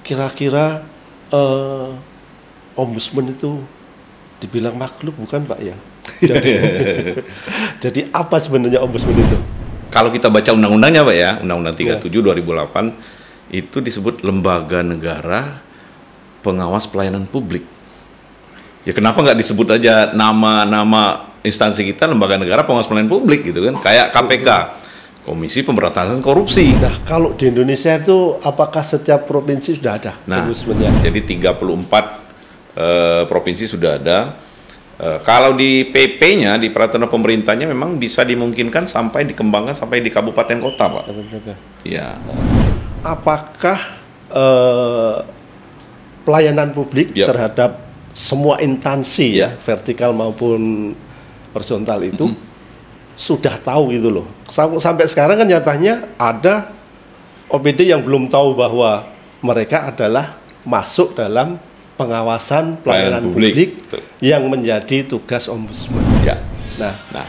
kira-kira ombudsman itu dibilang makhluk bukan Pak ya? Jadi apa sebenarnya ombudsman itu? Kalau kita baca undang-undangnya Pak ya, Undang-Undang 37 2008 itu disebut lembaga negara pengawas pelayanan publik. Ya kenapa nggak disebut aja nama instansi kita lembaga negara pengawas pelayanan publik gitu kan? Kayak KPK, Komisi Pemberantasan Korupsi. Nah, kalau di Indonesia itu apakah setiap provinsi sudah ada ombudsman-nya? Jadi 34 provinsi sudah ada. Kalau di PP-nya, di peraturan pemerintahnya memang bisa dimungkinkan sampai dikembangkan sampai di kabupaten kota, Pak. Ya. Apakah pelayanan publik terhadap semua instansi ya, vertikal maupun horizontal itu sudah tahu gitu loh. Sampai sekarang kan nyatanya ada OPD yang belum tahu bahwa mereka adalah masuk dalam pengawasan pelayanan publik yang menjadi tugas ombudsman. Ya. Nah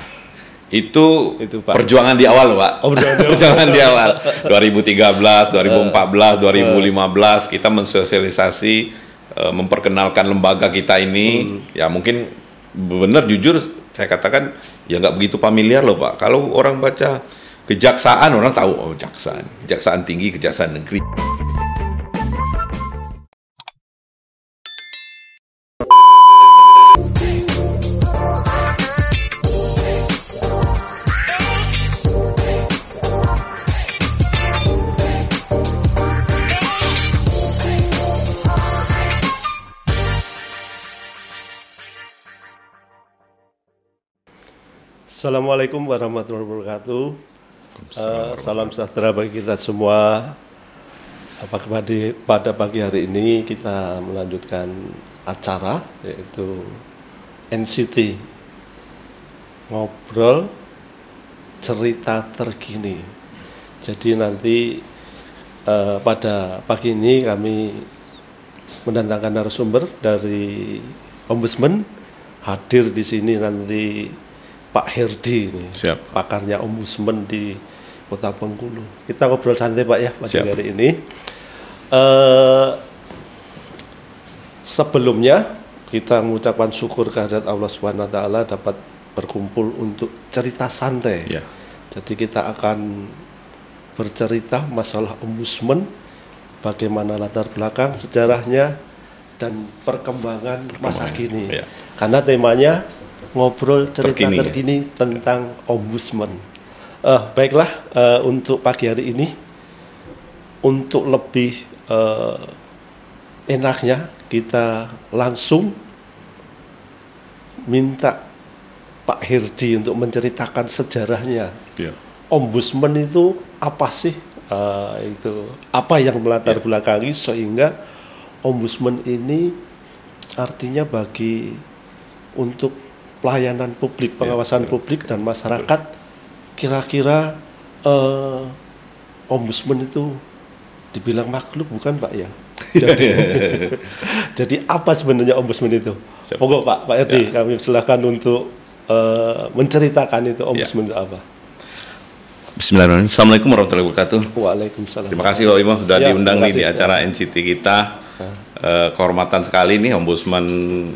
itu Pak. Perjuangan di awal, Pak. Perjuangan di awal. 2013, 2014, 2015 kita mensosialisasi, memperkenalkan lembaga kita ini. Ya mungkin benar jujur saya katakan ya nggak begitu familiar loh Pak. Kalau orang baca kejaksaan orang tahu oh kejaksaan tinggi, kejaksaan negeri. Assalamualaikum warahmatullahi wabarakatuh. Salam sejahtera bagi kita semua. Pada pagi hari ini kita melanjutkan acara yaitu NCT Ngobrol Cerita Terkini. Jadi nanti pada pagi ini kami mendatangkan narasumber dari Ombudsman, hadir di sini nanti Pak Herdi ini, pakarnya ombudsman di Kota Bengkulu. Kita ngobrol santai Pak ya pada hari ini. Sebelumnya kita mengucapkan syukur kehadirat Allah Subhanahu Wa Taala dapat berkumpul untuk cerita santai. Ya. Jadi kita akan bercerita masalah ombudsman, bagaimana latar belakang sejarahnya dan perkembangan masa kini. Ya. Karena temanya ngobrol cerita terkini tentang ombudsman. Baiklah, untuk pagi hari ini untuk lebih enaknya kita langsung minta Pak Herdi untuk menceritakan sejarahnya. Ombudsman itu apa sih? Itu apa yang melatar belakangi sehingga ombudsman ini artinya bagi untuk pelayanan publik, pengawasan publik dan masyarakat. Kira-kira ombudsman itu dibilang makhluk bukan Pak ya? Jadi apa sebenarnya ombudsman itu? Pokok Pak Herdi, kami silakan untuk menceritakan itu ombudsman itu apa. Bismillahirrahmanirrahim. Assalamualaikum warahmatullahi wabarakatuh. Waalaikumsalam. Terima kasih Pak Imo sudah diundang nih di acara NCT kita. Kehormatan sekali nih ombudsman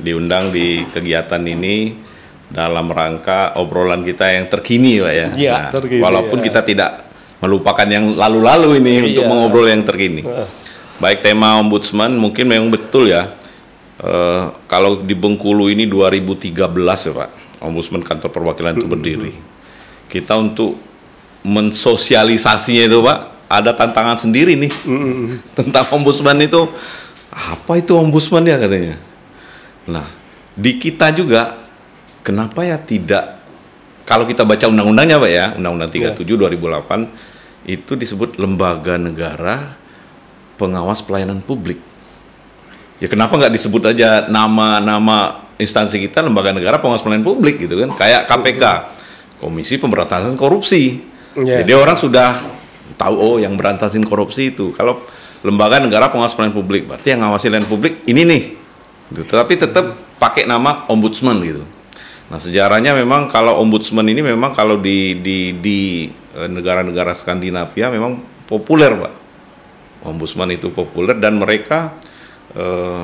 diundang di kegiatan ini dalam rangka obrolan kita yang terkini Pak ya. Terkini, walaupun kita tidak melupakan yang lalu-lalu ini untuk mengobrol yang terkini. Baik, tema ombudsman mungkin memang betul ya. Kalau di Bengkulu ini 2013 ya Pak, ombudsman kantor perwakilan itu berdiri. Kita untuk mensosialisasinya itu Pak, ada tantangan sendiri nih tentang ombudsman itu. Apa itu ombudsman ya katanya. Nah, di kita juga kenapa ya tidak, kalau kita baca undang-undangnya Pak ya, Undang-Undang 37 2008 itu disebut lembaga negara pengawas pelayanan publik. Ya kenapa nggak disebut aja nama instansi kita lembaga negara pengawas pelayanan publik gitu kan? Kayak KPK, Komisi Pemberantasan Korupsi. Jadi orang sudah tahu oh yang berantasin korupsi itu. Kalau lembaga negara pengawas pelayanan publik, berarti yang ngawasi pelayanan publik ini nih. Gitu. Tapi tetap pakai nama ombudsman gitu. Nah, sejarahnya memang kalau ombudsman ini memang kalau di negara-negara Skandinavia memang populer, Pak. Ombudsman itu populer dan mereka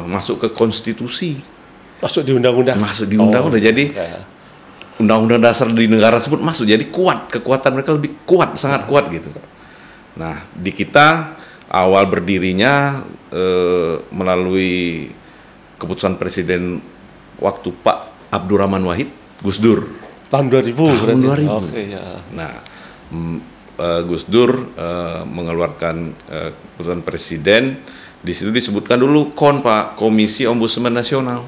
masuk ke konstitusi. Masuk di undang-undang. Masuk di undang-undang. Jadi undang-undang dasar di negara tersebut masuk. Jadi kuat, kekuatan mereka lebih kuat, sangat kuat gitu. Nah, di kita awal berdirinya melalui keputusan Presiden waktu Pak Abdurrahman Wahid, Gus Dur. Tahun 2000. Tahun 2000. Oke, ya. Nah, Gus Dur mengeluarkan keputusan Presiden. Di situ disebutkan dulu Pak, Komisi Ombudsman Nasional.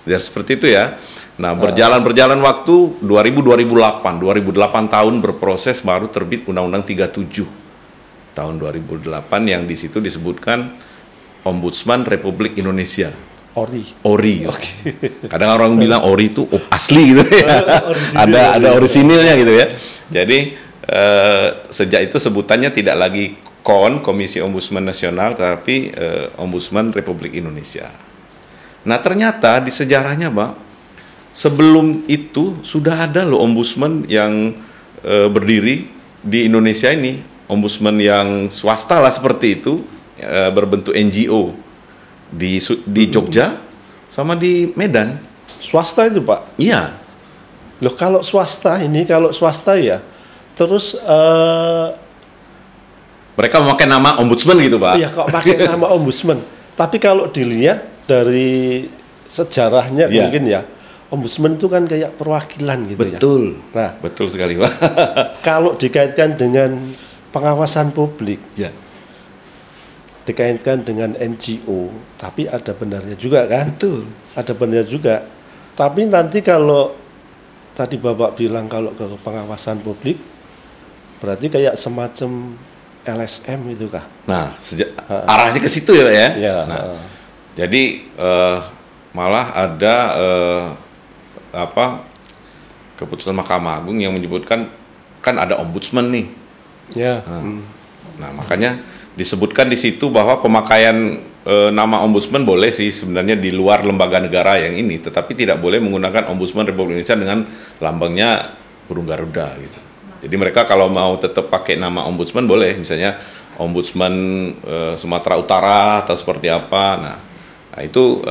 Ya seperti itu ya. Nah, berjalan waktu 2008 tahun berproses baru terbit Undang-Undang 37 tahun 2008 yang di situ disebutkan Ombudsman Republik Indonesia. Ori. Okay. Kadang orang bilang Ori itu asli gitu ya. ada orisinilnya gitu ya. Jadi sejak itu sebutannya tidak lagi Komisi Ombudsman Nasional, tapi Ombudsman Republik Indonesia. Nah, ternyata di sejarahnya, Pak, sebelum itu sudah ada loh ombudsman yang berdiri di Indonesia ini, ombudsman yang swasta lah seperti itu, berbentuk NGO di Jogja sama di Medan. Swasta itu, Pak? Iya. Loh, kalau swasta ya, terus mereka memakai nama ombudsman gitu, Pak. Iya, kok pakai nama ombudsman. Tapi kalau dilihat dari sejarahnya mungkin ya, ombudsman itu kan kayak perwakilan gitu. Betul. Ya. Nah, betul sekali, Pak. Kalau dikaitkan dengan pengawasan publik, dikaitkan dengan NGO, tapi ada benarnya juga kan? Betul. Ada benarnya juga. Tapi nanti kalau tadi Bapak bilang kalau ke pengawasan publik, berarti kayak semacam LSM itu kah? Nah, arahnya ke situ ya, Pak ya. Ya. Nah, jadi malah ada keputusan Mahkamah Agung yang menyebutkan kan ada ombudsman nih. Ya. Nah, makanya disebutkan di situ bahwa pemakaian nama ombudsman boleh sih sebenarnya di luar lembaga negara yang ini, tetapi tidak boleh menggunakan Ombudsman Republik Indonesia dengan lambangnya burung Garuda gitu. Jadi mereka kalau mau tetap pakai nama ombudsman boleh, misalnya Ombudsman Sumatera Utara atau seperti apa. Nah itu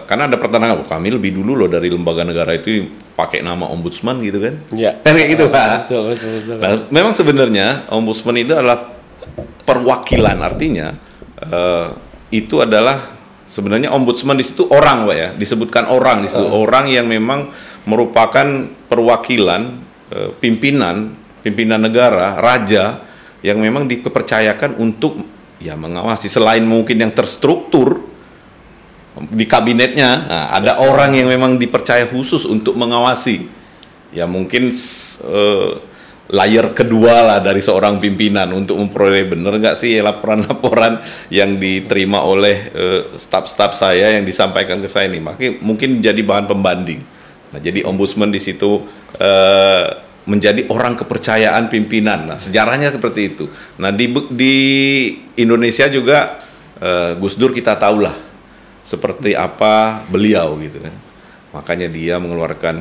karena ada pertentangan, kami lebih dulu loh dari lembaga negara itu pakai nama ombudsman gitu kan? Iya. Kan kayak gitu Pak. Betul. Nah, memang sebenarnya ombudsman itu adalah perwakilan, artinya itu adalah sebenarnya ombudsman di situ orang, Pak ya, disebutkan orang di situ orang yang memang merupakan perwakilan pimpinan negara, raja yang memang dipercayakan untuk ya mengawasi, selain mungkin yang terstruktur di kabinetnya, nah, ada orang yang memang dipercaya khusus untuk mengawasi. Ya mungkin layer kedua lah dari seorang pimpinan untuk memperoleh benar nggak sih laporan-laporan yang diterima oleh staf-staf saya yang disampaikan ke saya ini, mungkin jadi bahan pembanding. Nah, jadi ombudsman di situ menjadi orang kepercayaan pimpinan. Nah, sejarahnya seperti itu. Nah, di Indonesia juga Gus Dur kita tahulah seperti apa beliau gitu kan. Makanya dia mengeluarkan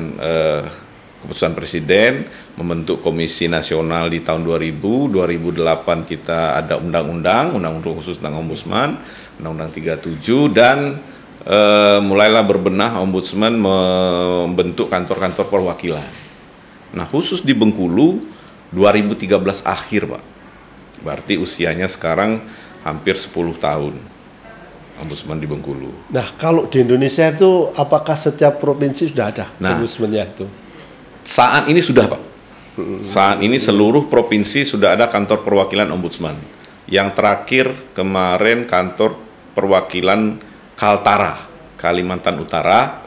keputusan Presiden membentuk Komisi Nasional di tahun 2000, 2008 kita ada undang-undang khusus tentang ombudsman, Undang-Undang 37, dan mulailah berbenah ombudsman membentuk kantor-kantor perwakilan. Nah, khusus di Bengkulu 2013 akhir, Pak. Berarti usianya sekarang hampir 10 tahun ombudsman di Bengkulu. Nah, kalau di Indonesia itu apakah setiap provinsi sudah ada ombudsmannya itu? Saat ini sudah, Pak. Saat ini seluruh provinsi sudah ada kantor perwakilan ombudsman. Yang terakhir kemarin kantor perwakilan Kaltara, Kalimantan Utara,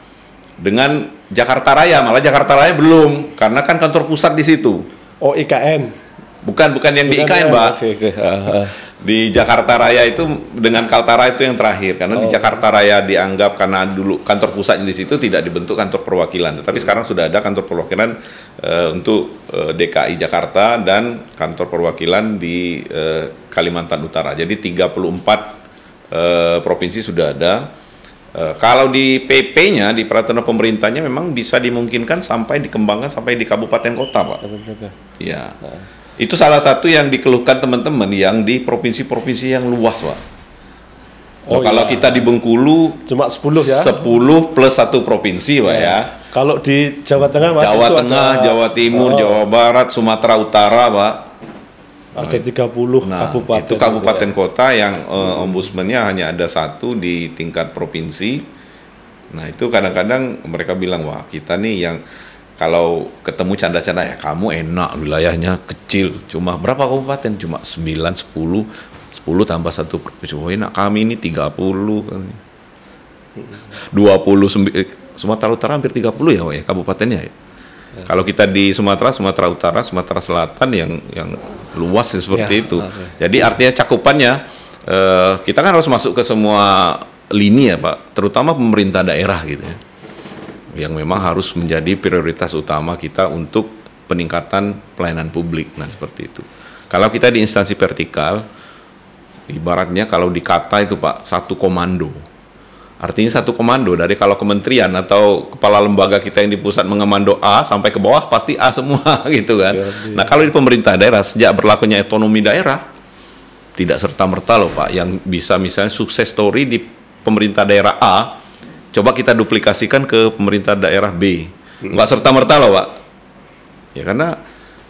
dengan Jakarta Raya. Malah Jakarta Raya belum, karena kan kantor pusat di situ. Oh, IKN. Bukan yang di IKN, Pak. Okay. Di Jakarta Raya itu dengan Kaltara itu yang terakhir, karena di Jakarta Raya dianggap karena dulu kantor pusatnya di situ tidak dibentuk kantor perwakilan, tetapi sekarang sudah ada kantor perwakilan untuk DKI Jakarta dan kantor perwakilan di Kalimantan Utara. Jadi 34 provinsi sudah ada. Kalau di PP-nya, di peraturan pemerintahnya memang bisa dimungkinkan sampai dikembangkan sampai di kabupaten kota, Pak. Iya. Itu salah satu yang dikeluhkan teman-teman yang di provinsi-provinsi yang luas, Pak. Kalau kita di Bengkulu cuma 10 ya. 10 plus 1 provinsi, Pak ya. Kalau di Jawa Tengah Jawa Tengah, Jawa Timur, Jawa Barat, Sumatera Utara, Pak. Ada 30 kabupaten. Itu kabupaten kota yang ombudsman-nya hanya ada 1 di tingkat provinsi. Nah, itu kadang-kadang mereka bilang, wah kita nih yang kalau ketemu canda-canda, ya kamu enak, wilayahnya kecil, cuma berapa kabupaten? Cuma 9, 10 tambah 1 provinsi. Oh, enak, kami ini 30 kan. 29, Sumatera Utara hampir 30 ya, Pak, ya kabupatennya ya. Kalau kita di Sumatera Utara, Sumatera Selatan yang luas seperti itu. Jadi artinya cakupannya kita kan harus masuk ke semua lini ya, Pak, terutama pemerintah daerah gitu ya. Yang memang harus menjadi prioritas utama kita untuk peningkatan pelayanan publik. Nah, seperti itu. Kalau kita di instansi vertikal, ibaratnya kalau dikata itu, Pak, 1 komando. Artinya 1 komando dari kalau kementerian atau kepala lembaga kita yang di pusat mengemando A sampai ke bawah pasti A semua gitu kan. Nah, kalau di pemerintah daerah sejak berlakunya otonomi daerah tidak serta-merta loh, Pak, yang bisa misalnya sukses story di pemerintah daerah A coba kita duplikasikan ke pemerintah daerah B. Nggak serta-merta loh, Pak. Ya karena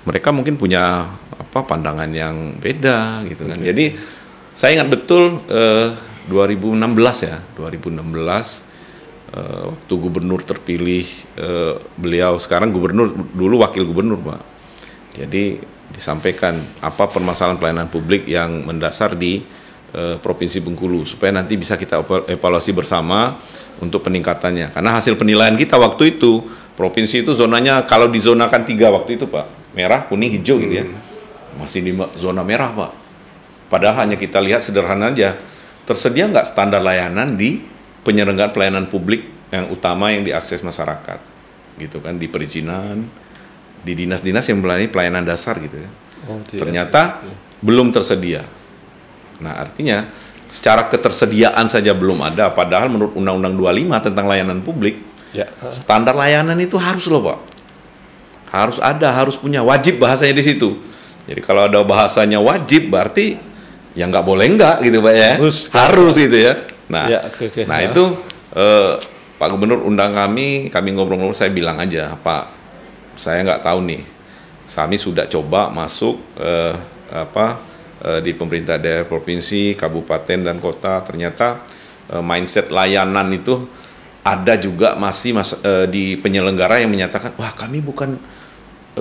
mereka mungkin punya pandangan yang beda gitu kan. Jadi saya ingat betul 2016 ya, 2016 waktu gubernur terpilih, beliau sekarang gubernur, dulu wakil gubernur, Pak. Jadi disampaikan apa permasalahan pelayanan publik yang mendasar di Provinsi Bengkulu supaya nanti bisa kita evaluasi bersama untuk peningkatannya. Karena hasil penilaian kita waktu itu provinsi itu zonanya kalau dizonakan 3 waktu itu, Pak, merah, kuning, hijau gitu ya, masih di zona merah, Pak. Padahal hanya kita lihat sederhana aja, tersedia nggak standar layanan di penyelenggaraan pelayanan publik yang utama yang diakses masyarakat, gitu kan, di perizinan, di dinas-dinas yang melayani pelayanan dasar gitu ya. Ternyata belum tersedia. Nah, artinya secara ketersediaan saja belum ada, padahal menurut Undang-Undang 25 tentang layanan publik, standar layanan itu harus loh, Pak. Harus ada, harus punya, wajib bahasanya di situ. Jadi kalau ada bahasanya wajib, berarti ya nggak boleh nggak gitu, Pak ya. Harus gitu ya. Nah, itu Pak Gubernur undang kami ngobrol-ngobrol, saya bilang aja, Pak, saya nggak tahu nih, kami sudah coba masuk di pemerintah daerah, provinsi, kabupaten dan kota, ternyata mindset layanan itu ada juga masih di penyelenggara yang menyatakan, wah kami bukan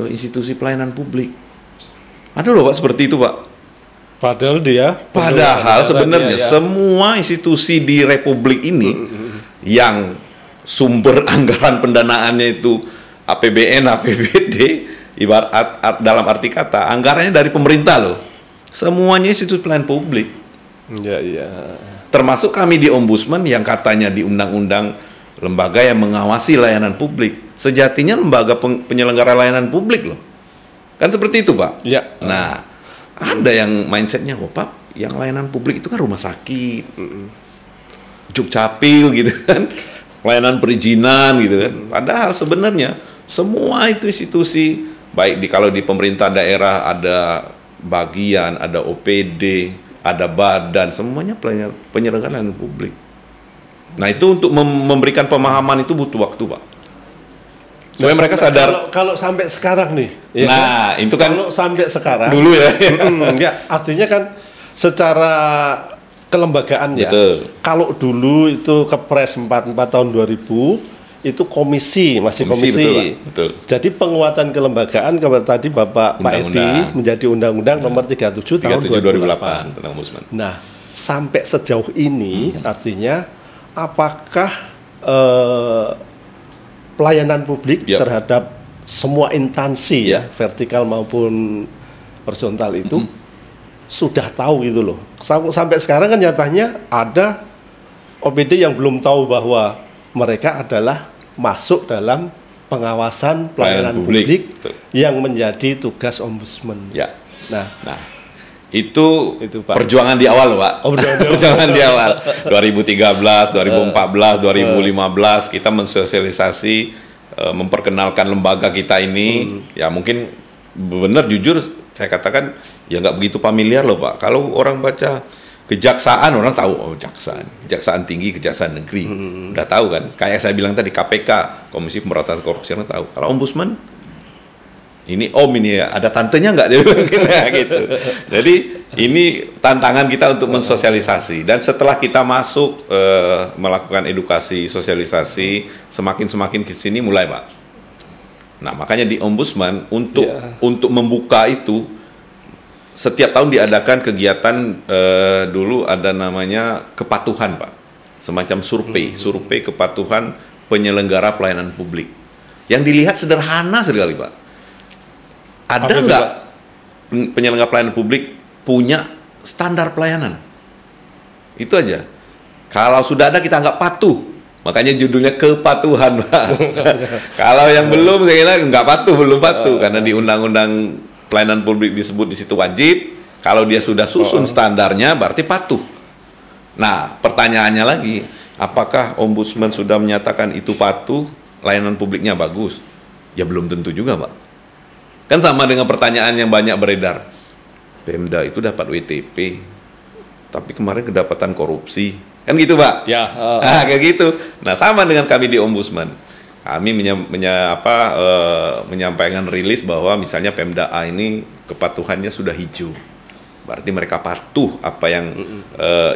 institusi pelayanan publik. Ada loh, Pak, seperti itu, Pak. Padahal sebenarnya semua institusi di Republik ini yang sumber anggaran pendanaannya itu APBN, APBD, ibarat dalam arti kata anggarannya dari pemerintah loh. Semuanya institusi pelayanan publik. Termasuk kami di Ombudsman yang katanya di undang-undang lembaga yang mengawasi layanan publik. Sejatinya lembaga penyelenggara layanan publik loh. Kan seperti itu, Pak. Nah, ada yang mindsetnya, oh Pak, yang layanan publik itu kan rumah sakit, Cukcapil gitu kan, layanan perizinan gitu kan. Padahal sebenarnya semua itu institusi, baik kalau di pemerintah daerah ada bagian, ada OPD, ada badan, semuanya penyelenggaraan publik. Nah, itu untuk memberikan pemahaman itu butuh waktu, Pak. Supaya mereka sadar. Kalau sampai sekarang nih, ya nah kan? Itu kan kalau sampai sekarang dulu ya. Ya, artinya kan secara kelembagaan ya. Kalau dulu itu Kepres 44 tahun 2000 itu masih komisi. Betul. Jadi penguatan kelembagaan tadi Pak Edi menjadi Undang-Undang Nomor 37 tahun 2008 tentang Ombudsman. Nah, sampai sejauh ini artinya apakah pelayanan publik terhadap semua instansi ya, vertikal maupun horizontal itu sudah tahu gitu loh. Sampai sekarang kan nyatanya ada OPD yang belum tahu bahwa mereka adalah masuk dalam pengawasan pelayanan publik yang menjadi tugas ombudsman. Nah, itu perjuangan di awal, Pak. Perjuangan di awal. 2013, 2014, 2015 kita mensosialisasi, memperkenalkan lembaga kita ini. Ya mungkin benar jujur saya katakan ya nggak begitu familiar loh Pak. Kalau orang baca kejaksaan, orang tahu, oh kejaksaan tinggi, kejaksaan negeri, udah tahu kan. Kayak saya bilang tadi, KPK, Komisi Pemberantasan Korupsi, orang tahu. Kalau ombudsman, ini ini ya, ada tantenya nggak, dia bilang gitu. Jadi ini tantangan kita untuk mensosialisasi. Dan setelah kita masuk melakukan edukasi, sosialisasi, semakin ke sini mulai Pak. Nah makanya di ombudsman untuk membuka itu, setiap tahun diadakan kegiatan, dulu ada namanya kepatuhan Pak, semacam survei kepatuhan penyelenggara pelayanan publik. Yang dilihat sederhana sekali Pak. Ada nggak penyelenggara pelayanan publik punya standar pelayanan? Itu aja. Kalau sudah ada kita nggak patuh. Makanya judulnya kepatuhan Pak. Kalau yang belum, saya kira nggak patuh, belum patuh. Karena di Undang-Undang Pelayanan Publik disebut di situ wajib. Kalau dia sudah susun standarnya, berarti patuh. Nah, pertanyaannya lagi, apakah ombudsman sudah menyatakan itu patuh, layanan publiknya bagus? Ya belum tentu juga Pak. Kan sama dengan pertanyaan yang banyak beredar. Pemda itu dapat WTP, tapi kemarin kedapatan korupsi. Kan gitu Pak? Ya. Kayak gitu. Nah sama dengan kami di ombudsman. Kami menyampaikan rilis bahwa misalnya Pemda A ini kepatuhannya sudah hijau. Berarti mereka patuh apa yang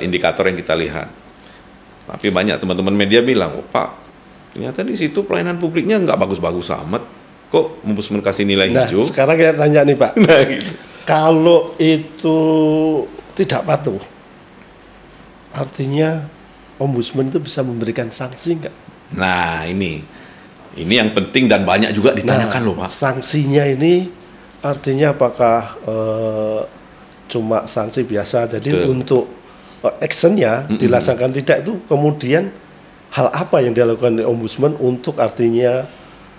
indikator yang kita lihat. Tapi banyak teman-teman media bilang, oh Pak, ternyata di situ pelayanan publiknya nggak bagus-bagus amat. Kok ombudsman kasih nilai hijau? Nah, sekarang kita tanya nih Pak. Nah, gitu. Kalau itu tidak patuh, artinya ombudsman itu bisa memberikan sanksi nggak? Nah ini yang penting dan banyak juga ditanyakan loh Pak. Sanksinya ini artinya apakah cuma sanksi biasa? Jadi untuk actionnya dilaksanakan tidak, itu kemudian hal apa yang dilakukan oleh ombudsman untuk artinya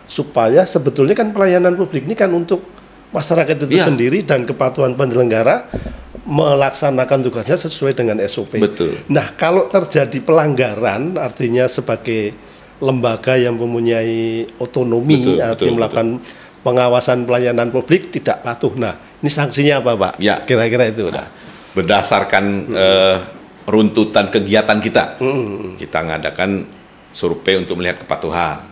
supaya sebetulnya kan pelayanan publik ini kan untuk masyarakat itu sendiri dan kepatuhan penyelenggara melaksanakan tugasnya sesuai dengan SOP. Betul. Nah, kalau terjadi pelanggaran, artinya sebagai lembaga yang mempunyai otonomi, artinya melakukan pengawasan pelayanan publik tidak patuh. Nah, ini sanksinya apa, Pak? Ya. Kira-kira itu. Nah, berdasarkan runtutan kegiatan kita, kita ngadakan survei untuk melihat kepatuhan.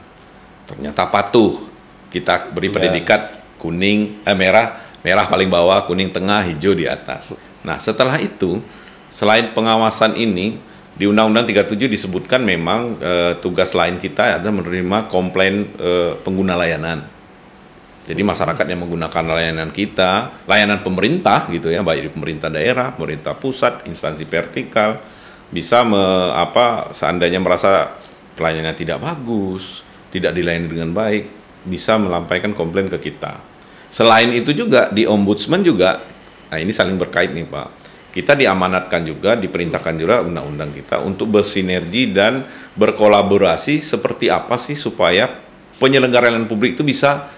Ternyata patuh. Kita beri predikat kuning, merah paling bawah, kuning tengah, hijau di atas. Nah, setelah itu, selain pengawasan ini, di Undang-Undang 37 disebutkan memang tugas lain kita adalah menerima komplain pengguna layanan. Jadi masyarakat yang menggunakan layanan kita, layanan pemerintah gitu ya, baik di pemerintah daerah, pemerintah pusat, instansi vertikal, bisa seandainya merasa pelayanannya tidak bagus, tidak dilayani dengan baik, bisa melampaikan komplain ke kita. Selain itu juga di ombudsman juga, nah ini saling berkait nih Pak. Kita diamanatkan juga, diperintahkan juga undang-undang kita untuk bersinergi dan berkolaborasi seperti apa sih supaya penyelenggara layanan publik itu bisa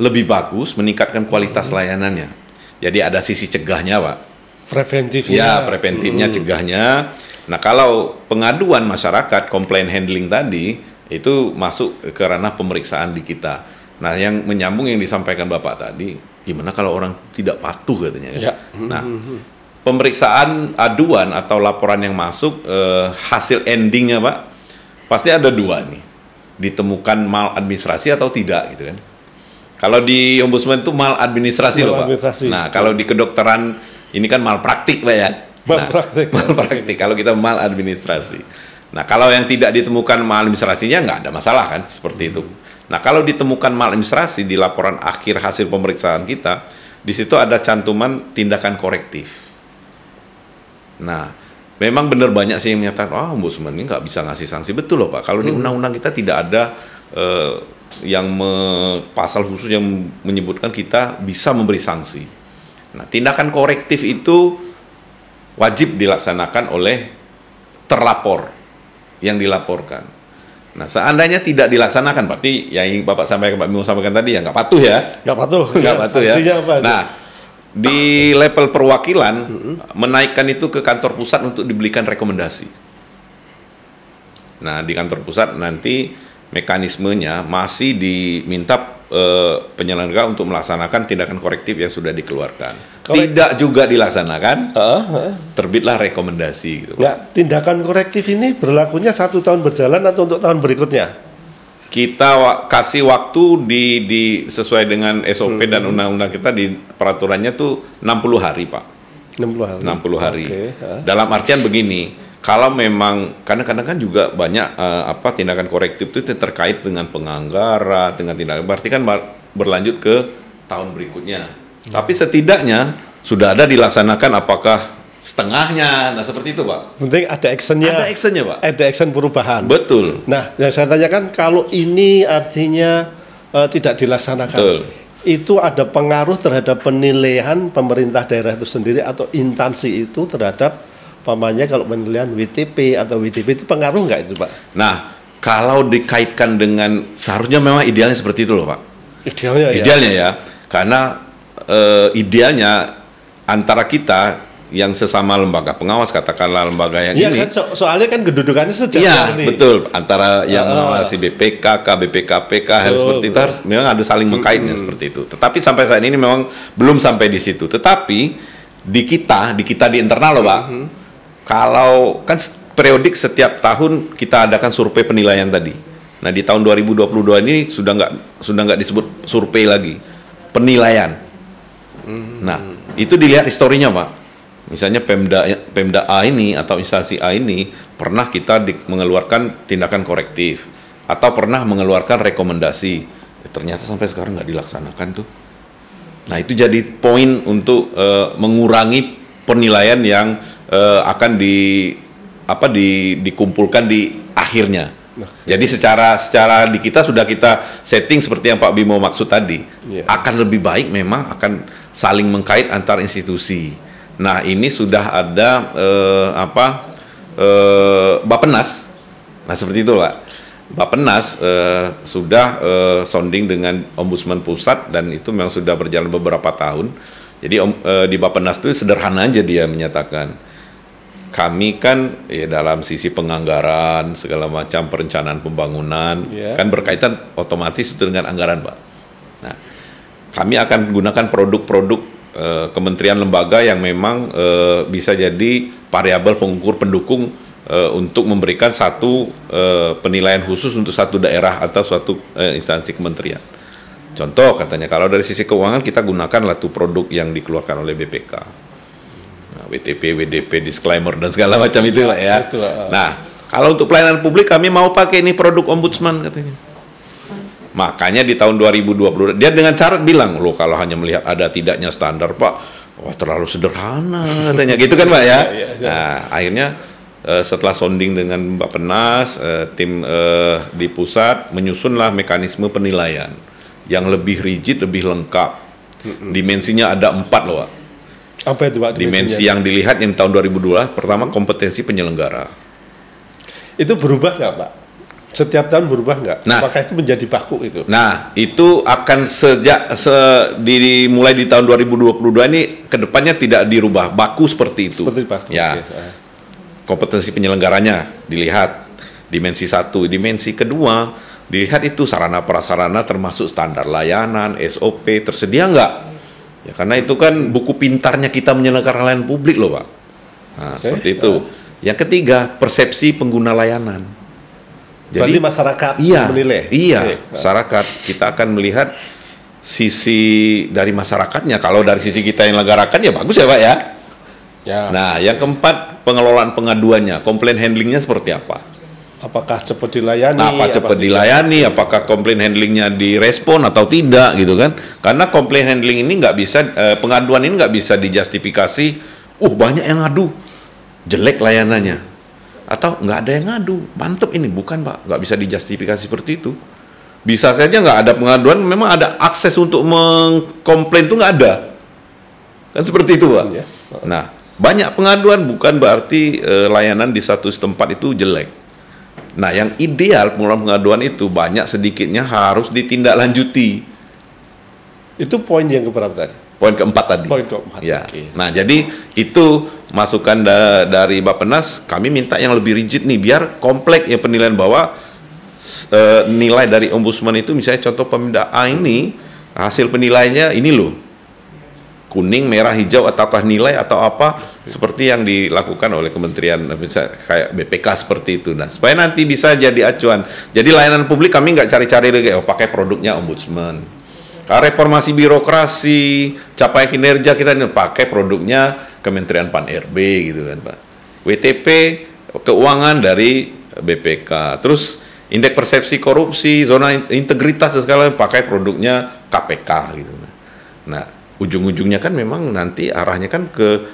lebih bagus, meningkatkan kualitas layanannya. Jadi ada sisi cegahnya Pak. Preventifnya. Ya, preventifnya, cegahnya. Nah kalau pengaduan masyarakat, complaint handling tadi, itu masuk ke ranah pemeriksaan di kita. Nah, yang menyambung yang disampaikan Bapak tadi, gimana kalau orang tidak patuh katanya? Ya. Nah, pemeriksaan aduan atau laporan yang masuk, hasil endingnya Pak, pasti ada dua nih, ditemukan maladministrasi atau tidak gitu kan? Kalau di ombudsman itu maladministrasi loh Pak. Nah, kalau di kedokteran ini kan malpraktik Pak ya. Malpraktik. Kalau kita maladministrasi. Nah, kalau yang tidak ditemukan maladministrasinya nggak ada masalah kan, seperti itu. Nah, kalau ditemukan maladministrasi di laporan akhir hasil pemeriksaan kita, di situ ada cantuman tindakan korektif. Nah, memang benar banyak sih yang menyatakan, ombudsman ini nggak bisa ngasih sanksi. Betul loh Pak, kalau di undang-undang kita tidak ada pasal khusus yang menyebutkan kita bisa memberi sanksi. Nah, tindakan korektif itu wajib dilaksanakan oleh terlapor yang dilaporkan. Nah, seandainya tidak dilaksanakan, berarti yang Bapak sampaikan, Pak Bimo sampaikan tadi, ya nggak patuh ya. Nggak patuh. Nggak patuh ya. Nah, di level perwakilan, menaikkan itu ke kantor pusat untuk diberikan rekomendasi. Nah, di kantor pusat nanti mekanismenya masih diminta penyelenggara untuk melaksanakan tindakan korektif yang sudah dikeluarkan. Tidak juga dilaksanakan, terbitlah rekomendasi. Gitu. Nggak, tindakan korektif ini berlakunya 1 tahun berjalan atau untuk tahun berikutnya? Kita kasih waktu sesuai dengan SOP dan undang-undang kita di peraturannya tuh 60 hari, Pak. 60 hari. 60 hari. Dalam artian begini, kalau memang kadang-kadang kan juga banyak tindakan korektif itu terkait dengan penganggaran, dengan tindakan, berarti kan berlanjut ke tahun berikutnya. Tapi setidaknya sudah ada dilaksanakan apakah setengahnya, nah seperti itu, Pak. Penting ada actionnya. Ada actionnya, Pak. Ada action perubahan. Betul. Nah, yang saya tanyakan kalau ini artinya tidak dilaksanakan, betul, itu ada pengaruh terhadap penilaian pemerintah daerah itu sendiri atau instansi itu terhadap pamannya kalau penilaian WTP atau WDP itu pengaruh nggak itu, Pak? Nah, kalau dikaitkan dengan seharusnya memang idealnya seperti itu loh, Pak. Idealnya ya. Karena idealnya antara kita yang sesama lembaga pengawas, katakanlah lembaga yang ini. Kan, soalnya kan kedudukannya sejajar nih. Betul. Antara yang mengawasi BPK, BPKPK, hal seperti itu harus memang ada saling mengkaitnya seperti itu. Tetapi sampai saat ini memang belum sampai di situ. Tetapi di kita di internal loh, Pak. Kalau kan periodik setiap tahun kita adakan survei penilaian tadi. Nah, di tahun 2022 ini sudah nggak disebut survei lagi, penilaian. Nah, itu dilihat historinya, Pak. Misalnya Pemda A ini atau instansi A ini pernah kita mengeluarkan tindakan korektif atau pernah mengeluarkan rekomendasi. Ternyata sampai sekarang nggak dilaksanakan tuh. Nah, itu jadi poin untuk mengurangi penilaian yang akan dikumpulkan di akhirnya. Jadi secara di kita sudah kita setting seperti yang Pak Bimo maksud tadi. Akan lebih baik memang akan saling mengkait antar institusi. Nah, ini sudah ada Bappenas. Nah, seperti itu, Pak. Bappenas sudah sounding dengan Ombudsman Pusat dan itu memang sudah berjalan beberapa tahun. Jadi di Bappenas itu sederhana aja dia menyatakan, kami kan dalam sisi penganggaran segala macam perencanaan pembangunan kan berkaitan otomatis itu dengan anggaran, Pak. Nah, kami akan gunakan produk-produk kementerian lembaga yang memang bisa jadi variabel pengukur pendukung untuk memberikan satu penilaian khusus untuk satu daerah atau suatu instansi kementerian. Contoh katanya kalau dari sisi keuangan kita gunakanlah tuh produk yang dikeluarkan oleh BPK. WTP, WDP, disclaimer dan segala macam itu lah ya. Nah, kalau untuk pelayanan publik kami mau pakai ini produk ombudsman katanya. Makanya di tahun 2020 dia dengan cara bilang, loh kalau hanya melihat ada tidaknya standar, Pak, wah terlalu sederhana katanya gitu kan, Pak ya. Nah, akhirnya setelah sounding dengan Bappenas, tim di pusat menyusunlah mekanisme penilaian yang lebih rigid, lebih lengkap. Dimensinya ada 4 loh, Pak. Apa itu, Pak? Dimensi yang dilihat yang tahun 2002 pertama kompetensi penyelenggara. Itu berubah nggak, Pak? Setiap tahun berubah nggak? Nah, apakah itu menjadi baku itu? Nah, itu akan mulai di tahun 2022 ini kedepannya tidak dirubah, baku seperti itu. Seperti baku. Ya. Kompetensi penyelenggaranya dilihat dimensi 1, dimensi kedua dilihat itu sarana prasarana termasuk standar layanan, SOP tersedia nggak? Ya, karena itu kan buku pintarnya kita menyelenggarakan layanan publik loh, Pak. Nah, seperti itu. Yang ketiga, persepsi pengguna layanan. Jadi masyarakat menilai. Iya, masyarakat. Kita akan melihat sisi dari masyarakatnya. Kalau dari sisi kita yang menyelenggarakan ya bagus ya, Pak ya. Nah, yang keempat, pengelolaan pengaduannya, komplain handlingnya seperti apa? Apakah cepat dilayani? Apakah komplain handlingnya direspon atau tidak gitu kan? Karena komplain handling ini nggak bisa, pengaduan ini nggak bisa dijustifikasi. Banyak yang ngadu, jelek layanannya, atau nggak ada yang ngadu, mantep ini, bukan, Pak, nggak bisa dijustifikasi seperti itu. Bisa saja nggak ada pengaduan, memang ada akses untuk mengkomplain itu nggak ada, kan seperti itu, Pak. Nah, banyak pengaduan bukan berarti layanan di satu tempat itu jelek. Nah, yang ideal pengaduan itu banyak sedikitnya harus ditindaklanjuti. Itu poin yang keberapa tadi? Poin keempat tadi. Poin keempat. Ya. Okay. Nah, jadi itu masukan dari Bappenas. Kami minta yang lebih rigid nih, biar kompleks ya penilaian bahwa nilai dari ombudsman itu, misalnya contoh Pemda A ini hasil penilaiannya ini loh, kuning, merah, hijau, ataukah nilai atau apa seperti yang dilakukan oleh kementerian, bisa kayak BPK seperti itu. Nah, supaya nanti bisa jadi acuan. Jadi layanan publik kami nggak cari-cari lagi, pakai produknya ombudsman. Reformasi birokrasi, capai kinerja kita pakai produknya Kementerian Pan-RB gitu kan Pak. WTP keuangan dari BPK. Terus indeks persepsi korupsi, zona integritas dan segala pakai produknya KPK gitu. Nah, ujung-ujungnya kan memang nanti arahnya kan ke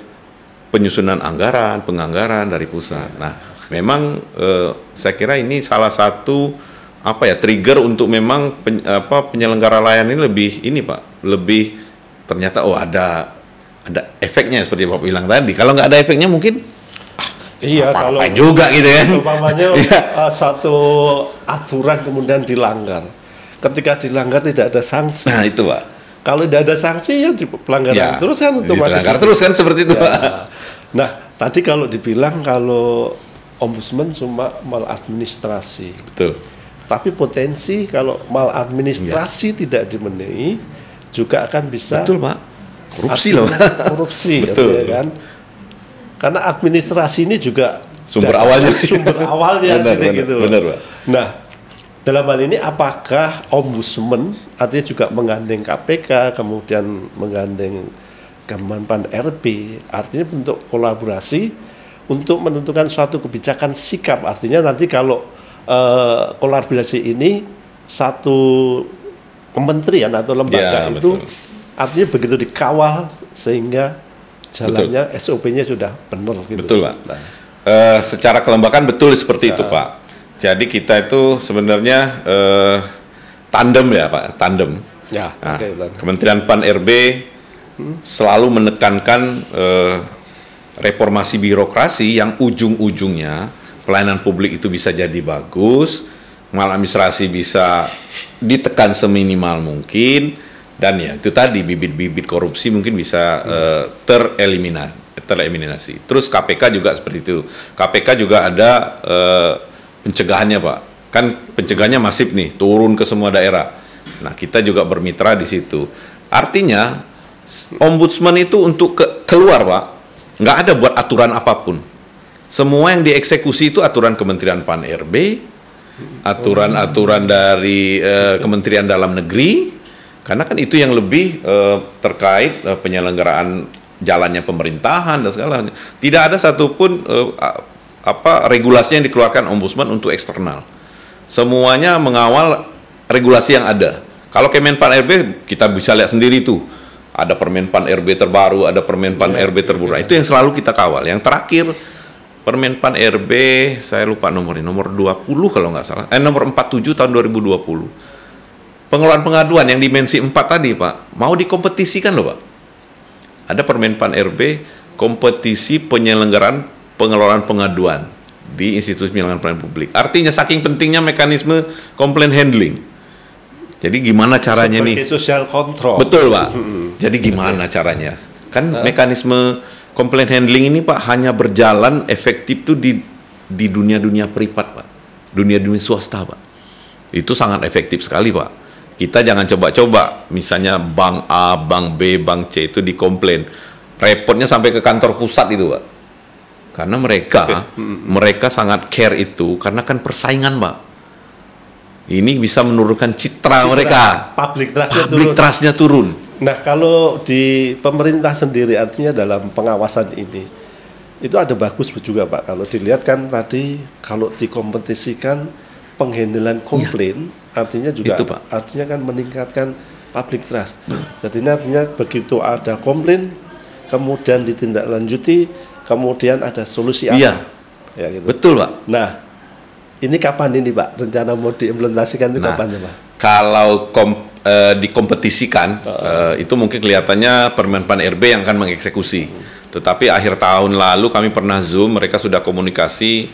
penyusunan anggaran, penganggaran dari pusat. Nah, memang saya kira ini salah satu trigger untuk memang penyelenggara layanan ini lebih Pak, lebih ternyata ada efeknya seperti Bapak bilang tadi. Kalau nggak ada efeknya mungkin kalau juga gitu ya. Umpamanya satu aturan kemudian dilanggar. Ketika dilanggar tidak ada sanksi. Nah, itu Pak. Kalau tidak ada sanksi ya pelanggaran terus kan otomatis. Terus kan seperti itu, Pak. Nah, tadi kalau dibilang kalau ombudsman cuma maladministrasi. Betul. Tapi potensi kalau maladministrasi tidak dimenuhi juga akan bisa Pak. Korupsi loh. Korupsi betul. Ya kan? Karena administrasi ini juga sumber awalnya gitu. Benar, Pak. Nah, dalam hal ini apakah ombudsman artinya juga menggandeng KPK, kemudian menggandeng Kemenpan RB, artinya bentuk kolaborasi untuk menentukan suatu kebijakan sikap. Artinya nanti kalau kolaborasi ini satu kementerian atau lembaga itu betul. Artinya begitu dikawal sehingga jalannya SOP-nya sudah benar gitu. Betul, Pak. Nah. Secara kelembagaan betul seperti itu, Pak. Jadi kita itu sebenarnya tandem ya, Pak, tandem. Ya, nah, Kementerian Pan-RB selalu menekankan reformasi birokrasi yang ujung-ujungnya pelayanan publik itu bisa jadi bagus, maladministrasi bisa ditekan seminimal mungkin, dan ya itu tadi bibit-bibit korupsi mungkin bisa tereliminasi. Terus KPK juga seperti itu. KPK juga ada pencegahannya, Pak. Kan pencegahannya masif nih, turun ke semua daerah. Nah, kita juga bermitra di situ. Artinya ombudsman itu untuk keluar, Pak, nggak ada buat aturan apapun. Semua yang dieksekusi itu aturan Kementerian Pan-RB, aturan-aturan dari Kementerian Dalam Negeri, karena kan itu yang lebih terkait penyelenggaraan jalannya pemerintahan dan segala. Tidak ada satupun regulasi yang dikeluarkan ombudsman untuk eksternal. Semuanya mengawal regulasi yang ada. Kalau Kemenpan RB kita bisa lihat sendiri tuh. Ada Permenpan RB terbaru, ada Permenpan RB terbaru. Itu yang selalu kita kawal. Yang terakhir Permenpan RB, saya lupa nomornya, nomor 20 kalau nggak salah. Nomor 47 tahun 2020. Pengelolaan pengaduan yang dimensi 4 tadi, Pak, mau dikompetisikan loh, Pak. Ada Permenpan RB, kompetisi penyelenggaraan pengelolaan pengaduan di Institusi Penyelenggaraan Pelayanan Publik. Artinya saking pentingnya mekanisme complaint handling. Jadi gimana caranya sebagai nih? Social control. Betul, Pak. Jadi gimana caranya? Kan mekanisme complaint handling ini, Pak, hanya berjalan efektif tuh di dunia-dunia privat, Pak. Dunia-dunia swasta, Pak. Itu sangat efektif sekali, Pak. Kita jangan coba-coba, misalnya bank A, bank B, bank C itu dikomplain. Repotnya sampai ke kantor pusat itu, Pak. Karena mereka sangat care itu, karena kan persaingan, Pak. Ini bisa menurunkan citra mereka. Public trust-nya turun. Nah, kalau di pemerintah sendiri, artinya dalam pengawasan ini, itu ada bagus juga, Pak. Kalau dilihat kan tadi, kalau dikompetisikan penghandlean komplain, artinya juga, itu, Pak. Artinya kan meningkatkan public trust. Jadi artinya begitu ada komplain, kemudian ditindaklanjuti, kemudian ada solusi apa? Iya, ya, gitu. Betul, Pak. Nah, ini kapan ini, Pak? Rencana mau diimplementasikan itu kapan ya, Pak? Kalau dikompetisikan, itu mungkin kelihatannya Permenpan RB yang akan mengeksekusi. Tetapi akhir tahun lalu kami pernah Zoom, mereka sudah komunikasi,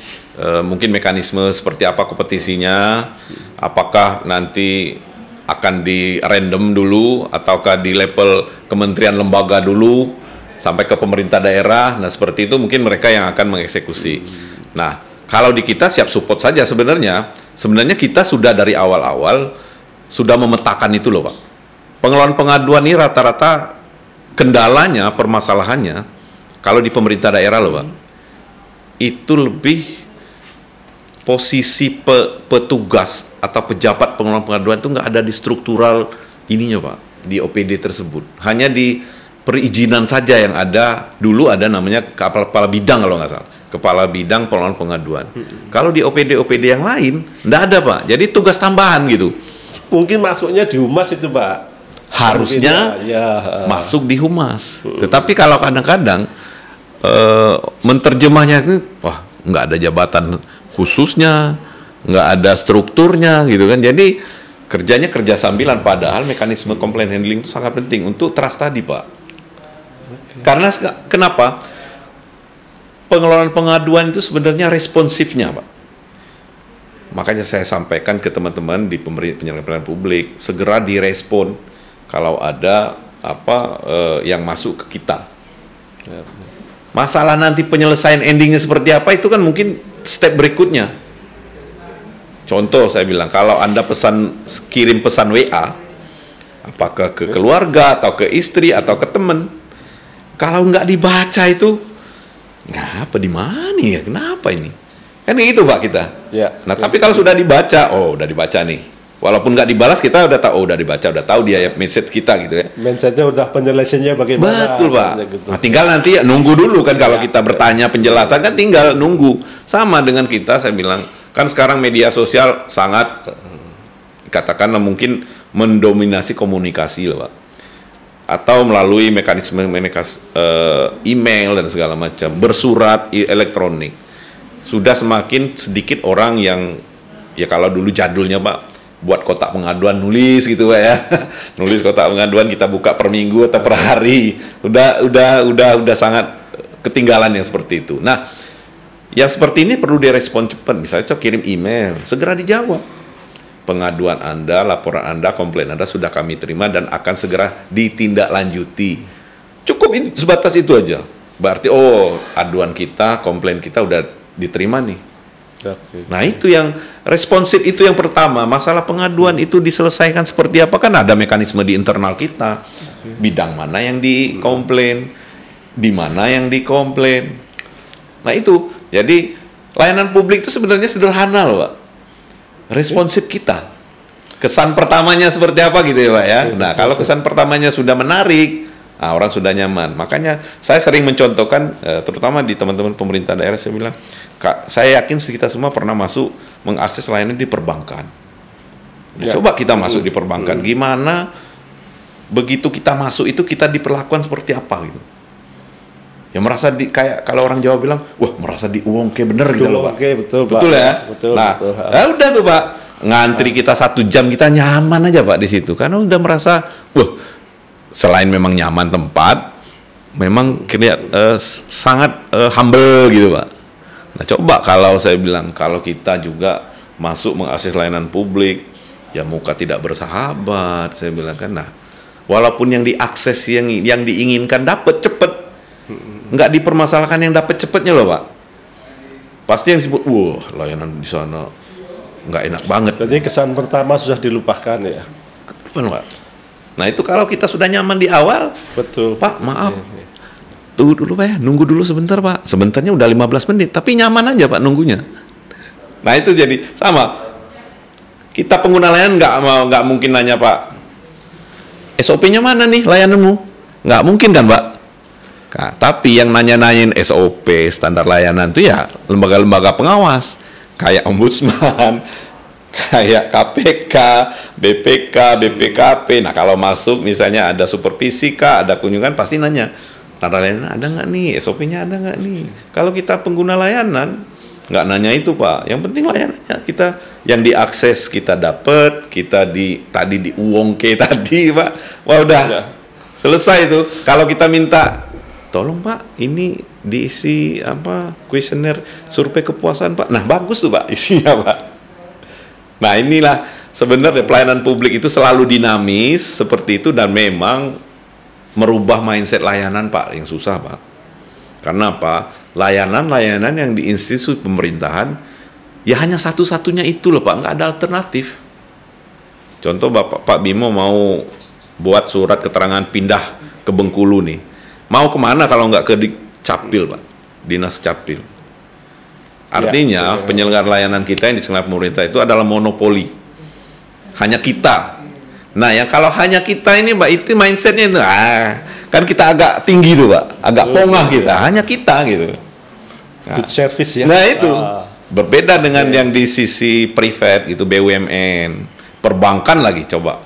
mungkin mekanisme seperti apa kompetisinya, apakah nanti akan di random dulu, ataukah di level kementerian lembaga dulu, sampai ke pemerintah daerah. Nah, seperti itu mungkin mereka yang akan mengeksekusi. Nah, kalau di kita siap support saja sebenarnya. sebenarnya kita sudah dari awal-awal sudah memetakan itu loh Pak. Pengelolaan pengaduan ini rata-rata kendalanya, permasalahannya, kalau di pemerintah daerah loh Pak, itu lebih posisi petugas atau pejabat pengelolaan pengaduan itu nggak ada di struktural ininya Pak, di OPD tersebut. Hanya di perizinan saja yang ada, dulu ada namanya kepala bidang kalau nggak salah, kepala bidang pengelolaan pengaduan. Kalau di OPD yang lain, nggak ada Pak, jadi tugas tambahan gitu. Mungkin masuknya di humas itu Pak. Harusnya masuk di humas. Tetapi kalau kadang-kadang menerjemahnya itu, wah nggak ada jabatan khususnya, nggak ada strukturnya gitu kan. Jadi kerjanya kerja sambilan, padahal mekanisme complaint handling itu sangat penting untuk trust tadi Pak. Karena kenapa? Pengelolaan pengaduan itu sebenarnya responsifnya Pak. Makanya saya sampaikan ke teman-teman di penyelenggara publik, segera direspon kalau ada yang masuk ke kita. Masalah nanti penyelesaian endingnya seperti apa itu kan mungkin step berikutnya. Contoh saya bilang, kalau Anda kirim pesan WA, apakah ke keluarga atau ke istri atau ke teman, kalau nggak dibaca itu, ngapa di mana ya? Kenapa ini? Kan gitu Pak kita. Ya. Nah tapi kalau sudah dibaca, oh udah dibaca nih. Walaupun nggak dibalas kita udah tahu, udah dibaca, udah tahu dia message kita gitu ya. Mindsetnya udah penjelasannya bagaimana. Betul Pak. Gitu. Nah, tinggal nanti nunggu dulu kan kalau kita bertanya penjelasan kan tinggal nunggu. Sama dengan kita, saya bilang kan sekarang media sosial sangat katakanlah mungkin mendominasi komunikasi loh Pak. Atau melalui mekanisme email dan segala macam, bersurat elektronik. Sudah semakin sedikit orang yang ya kalau dulu jadulnya Pak, buat kotak pengaduan nulis gitu Pak ya. Nulis kotak pengaduan kita buka per minggu atau per hari. Udah sangat ketinggalan yang seperti itu. Nah, yang seperti ini perlu direspon cepat. Misalnya kirim email, segera dijawab. Pengaduan Anda, laporan Anda, komplain Anda sudah kami terima dan akan segera ditindaklanjuti. Cukup sebatas itu aja. Berarti aduan kita, komplain kita udah diterima nih. Nah itu yang responsif, itu yang pertama. Masalah pengaduan itu diselesaikan seperti apa, kan ada mekanisme di internal kita, bidang mana yang dikomplain, di mana yang dikomplain. Nah itu, jadi layanan publik itu sebenarnya sederhana loh Pak, responsif kita. Kesan pertamanya seperti apa gitu ya Pak ya. Nah kalau kesan pertamanya sudah menarik, orang sudah nyaman. Makanya saya sering mencontohkan, terutama di teman-teman pemerintah daerah, saya bilang, saya yakin kita semua pernah mengakses layanan di perbankan. Nah, coba kita masuk di perbankan, gimana begitu kita masuk itu kita diperlakukan seperti apa gitu. Ya merasa kayak kalau orang Jawa bilang, wah merasa diuongke bener gitu loh Pak. Betul Pak. Betul ya? Betul, nah, udah tuh Pak, ngantri kita 1 jam kita nyaman aja Pak di situ. Karena udah merasa, wah selain memang nyaman tempat, memang sangat humble gitu Pak. Nah coba kalau saya bilang, kalau kita juga masuk mengakses layanan publik, ya muka tidak bersahabat, saya bilang kan, nah walaupun yang diakses yang diinginkan dapat cepet, nggak dipermasalahkan yang dapat cepetnya loh Pak. Pasti yang disebut, wah layanan di sana nggak enak banget. Jadi kesan pertama sudah dilupakan ya. Pak. Nah itu kalau kita sudah nyaman di awal, betul Pak maaf. Tunggu dulu Pak ya, nunggu dulu sebentar Pak. Sebentarnya udah 15 menit, tapi nyaman aja Pak nunggunya. Nah itu jadi sama. Kita pengguna layanan nggak mungkin nanya Pak, SOP-nya mana nih layananmu? Nggak mungkin kan Pak. Nah, tapi yang nanya-nanyain SOP, standar layanan itu ya lembaga-lembaga pengawas. Kayak Ombudsman, kayak KPK, BPK, BPKP. Nah kalau masuk misalnya ada supervisi kah, ada kunjungan, pasti nanya, standar layanan ada nggak nih, SOP-nya ada nggak nih. Kalau kita pengguna layanan nggak nanya itu Pak, yang penting layanannya kita yang diakses kita dapat, kita tadi diuongke tadi Pak, wah udah selesai itu. Kalau kita minta, tolong Pak ini diisi kuesioner survei kepuasan Pak, nah bagus tuh Pak isinya Pak. Nah inilah sebenarnya pelayanan publik itu selalu dinamis seperti itu, dan memang merubah mindset layanan Pak yang susah Pak. Karena apa? Layanan-layanan yang di institusi pemerintahan ya hanya satu-satunya itu loh Pak, nggak ada alternatif. Contoh Pak Bimo mau buat surat keterangan pindah ke Bengkulu nih, mau kemana kalau nggak ke Capil Pak, Dinas Capil. Artinya penyelenggara layanan kita yang diselenggarakan pemerintah itu adalah monopoli, hanya kita. Nah yang kalau hanya kita ini Pak, itu mindsetnya itu, kan kita agak tinggi tuh Pak, agak pongah kita, hanya kita gitu. Good service ya. Nah itu berbeda dengan yang di sisi privat gitu, BUMN, perbankan lagi coba.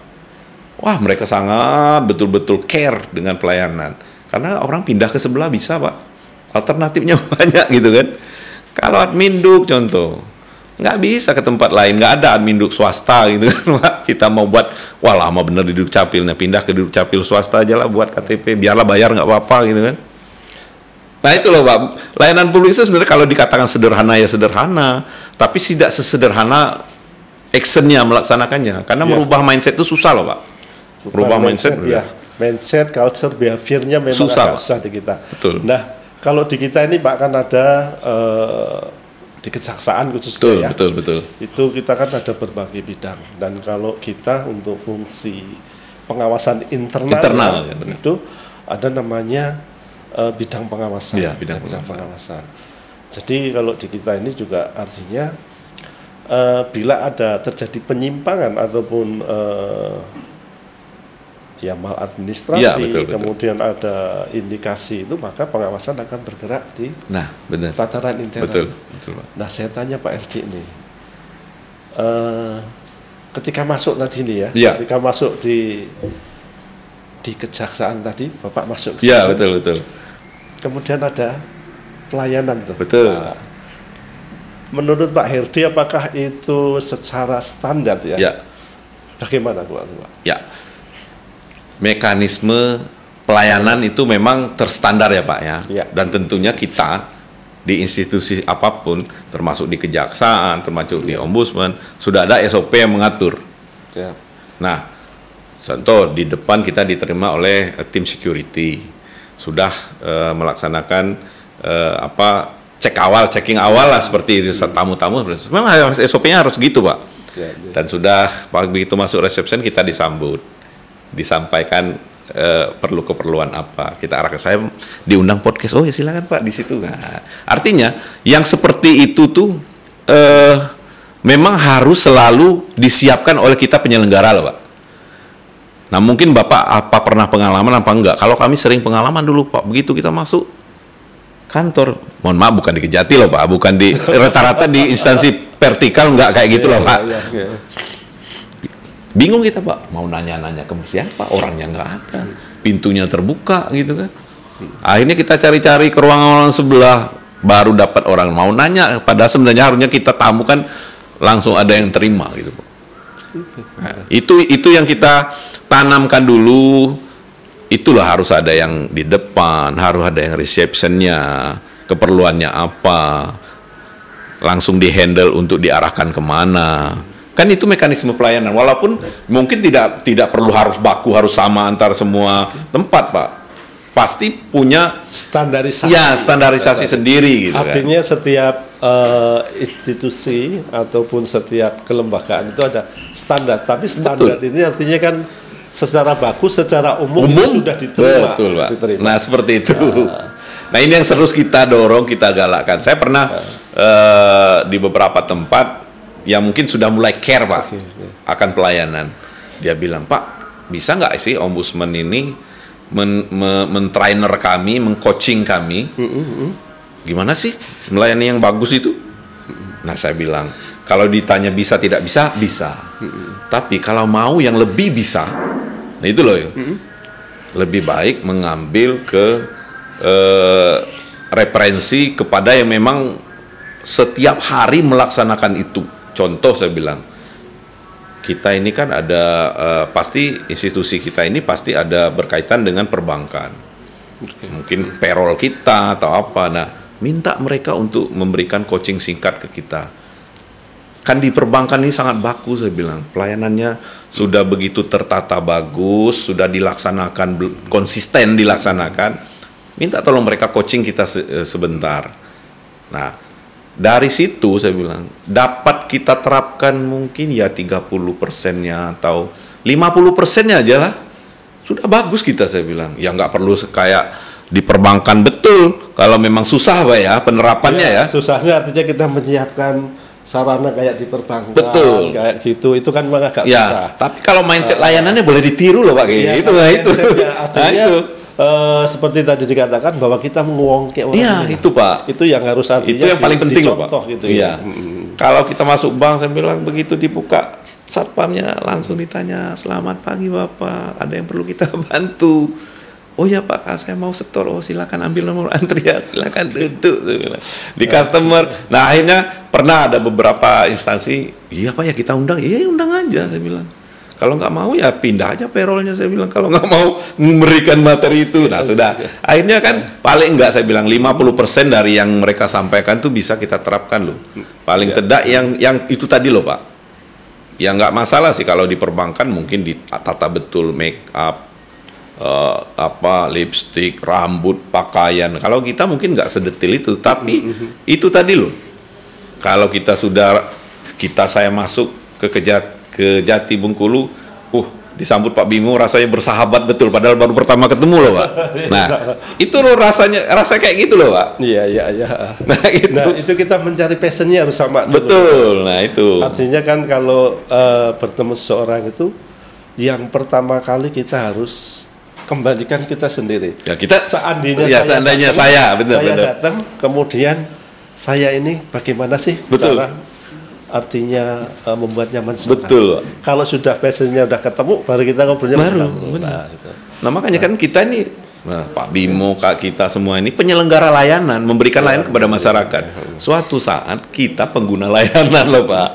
Wah mereka sangat betul-betul care dengan pelayanan. Karena orang pindah ke sebelah bisa Pak, alternatifnya banyak gitu kan. Kalau adminduk contoh, nggak bisa ke tempat lain, nggak ada adminduk swasta gitu kan Pak. Kita mau buat, wah lama bener di Dukcapil, nah pindah ke Dukcapil swasta aja lah buat KTP, biarlah bayar nggak apa-apa gitu kan. Nah itu loh Pak, layanan publik itu sebenarnya kalau dikatakan sederhana ya sederhana, tapi tidak sesederhana actionnya melaksanakannya, karena merubah mindset itu susah loh Pak. Merubah mindset ya. Mindset, culture, behaviornya memang agak susah di kita. Betul. Nah kalau di kita ini Pak kan ada di kejaksaan khususnya betul. Itu kita kan ada berbagai bidang, dan kalau kita untuk fungsi pengawasan internal ya, itu ada namanya bidang pengawasan. Ya, bidang pengawasan. Jadi kalau di kita ini juga artinya bila ada terjadi penyimpangan ataupun ya maladministrasi, ya, betul. Kemudian ada indikasi itu, maka pengawasan akan bergerak di tataran internal. Betul, Pak. Nah saya tanya Pak RD nih, ketika masuk tadi nih ketika masuk di kejaksaan tadi, Bapak masuk ke ya, betul. Kemudian ada pelayanan tuh. Betul. Nah, menurut Pak Herdi apakah itu secara standar ya? Ya. Bagaimana Pak? Ya. Mekanisme pelayanan itu memang terstandar ya Pak ya. Dan tentunya kita di institusi apapun, termasuk di kejaksaan, termasuk di ombudsman, sudah ada SOP yang mengatur. Ya. Nah, contoh di depan kita diterima oleh tim security, sudah melaksanakan checking awal lah seperti tamu-tamu. Memang SOP-nya harus gitu Pak. Dan sudah begitu masuk resepsi kita disambut, disampaikan perlu keperluan apa, kita arahkan. Saya diundang podcast, oh ya silakan Pak di situ. Nah, artinya yang seperti itu tuh memang harus selalu disiapkan oleh kita penyelenggara loh Pak. Nah mungkin Bapak apa pernah pengalaman apa enggak? Kalau kami sering pengalaman dulu Pak, begitu kita masuk kantor, mohon maaf bukan di Kejati loh Pak, bukan di rata-rata di instansi vertikal enggak kayak gitu loh Pak. Bingung kita Pak, mau nanya-nanya ke siapa, orangnya enggak ada, pintunya terbuka gitu kan. Akhirnya kita cari-cari ke ruangan sebelah, baru dapat orang mau nanya, padahal sebenarnya harusnya kita tamu kan langsung ada yang terima gitu Pak. Nah, itu yang kita tanamkan dulu. Itulah harus ada yang di depan, harus ada yang receptionnya, keperluannya apa, langsung dihandle untuk diarahkan kemana. Kan itu mekanisme pelayanan. Walaupun mungkin tidak perlu harus baku, harus sama antar semua tempat Pak. Pasti punya standarisasi. Ya, standarisasi sendiri gitu. Artinya kan setiap institusi ataupun setiap kelembagaan itu ada standar. Tapi standar ini artinya kan secara bagus, secara umum sudah diterima. Betul Pak. Nah seperti itu. Nah ini yang terus kita dorong, kita galakkan. Saya pernah di beberapa tempat yang mungkin sudah mulai care Pak akan pelayanan. Dia bilang, Pak bisa nggak sih ombudsman ini men-trainer kami, meng-coaching kami, gimana sih melayani yang bagus itu? Nah saya bilang, kalau ditanya bisa tidak bisa, bisa. Tapi kalau mau yang lebih bisa, nah itu loh, lebih baik mengambil ke referensi kepada yang memang setiap hari melaksanakan itu. Contoh saya bilang, kita ini kan ada pasti institusi kita ini pasti ada berkaitan dengan perbankan, mungkin payroll kita atau apa. Nah, minta mereka untuk memberikan coaching singkat ke kita. Kan di perbankan ini sangat bagus, saya bilang pelayanannya sudah begitu tertata bagus, sudah dilaksanakan konsisten dilaksanakan. Minta tolong mereka coaching kita sebentar. Nah, Dari situ saya bilang dapat kita terapkan mungkin ya 30%-nya atau 50%-nya aja lah. Sudah bagus kita, saya bilang. Ya nggak perlu kayak di perbankan, betul. Kalau memang susah Pak ya penerapannya ya. Susahnya artinya kita menyiapkan sarana kayak di perbankan, betul, kayak gitu. Itu kan memang agak susah. Tapi kalau mindset layanannya boleh ditiru loh Pak. Ya, itu. Artinya seperti tadi dikatakan bahwa kita menguangke orang. Iya, itu Pak. Itu yang harus artinya itu yang paling penting loh Pak. Gitu, iya. Kalau kita masuk bank, saya bilang begitu dibuka satpamnya langsung ditanya, selamat pagi Bapak, ada yang perlu kita bantu? Oh ya Pak, saya mau setor. Oh silakan ambil nomor antrian, silakan duduk. Di customer. Nah akhirnya pernah ada beberapa instansi, iya Pak ya kita undang, iya undang aja saya bilang. Kalau nggak mau ya pindah aja payrollnya, saya bilang. Kalau nggak mau memberikan materi itu, nah sudah. Akhirnya kan paling nggak saya bilang 50% dari yang mereka sampaikan tuh bisa kita terapkan loh. Paling tidak yang itu tadi loh Pak. Ya nggak masalah sih kalau di perbankan mungkin ditata betul make up, lipstick, rambut, pakaian. Kalau kita mungkin nggak sedetil itu, tapi itu tadi loh. Kalau saya masuk ke Jati Bengkulu, disambut Pak Bimo rasanya bersahabat betul, padahal baru pertama ketemu loh Pak. Nah itu loh rasa kayak gitu loh Pak. Iya. Nah itu kita mencari passionnya harus sama. Betul. Nah itu. Artinya kan kalau bertemu seseorang itu, yang pertama kali kita harus kembalikan kita sendiri. Ya kita. Seandainya saya datang, kemudian saya ini bagaimana sih? Betul. Artinya membuat nyaman semua. Betul. Kalau sudah passionnya udah ketemu, baru kita ngobrolnya. Nah makanya kan kita ini, Pak Bimo, Kak kita semua ini penyelenggara layanan, memberikan layanan kepada masyarakat. Suatu saat kita pengguna layanan loh Pak.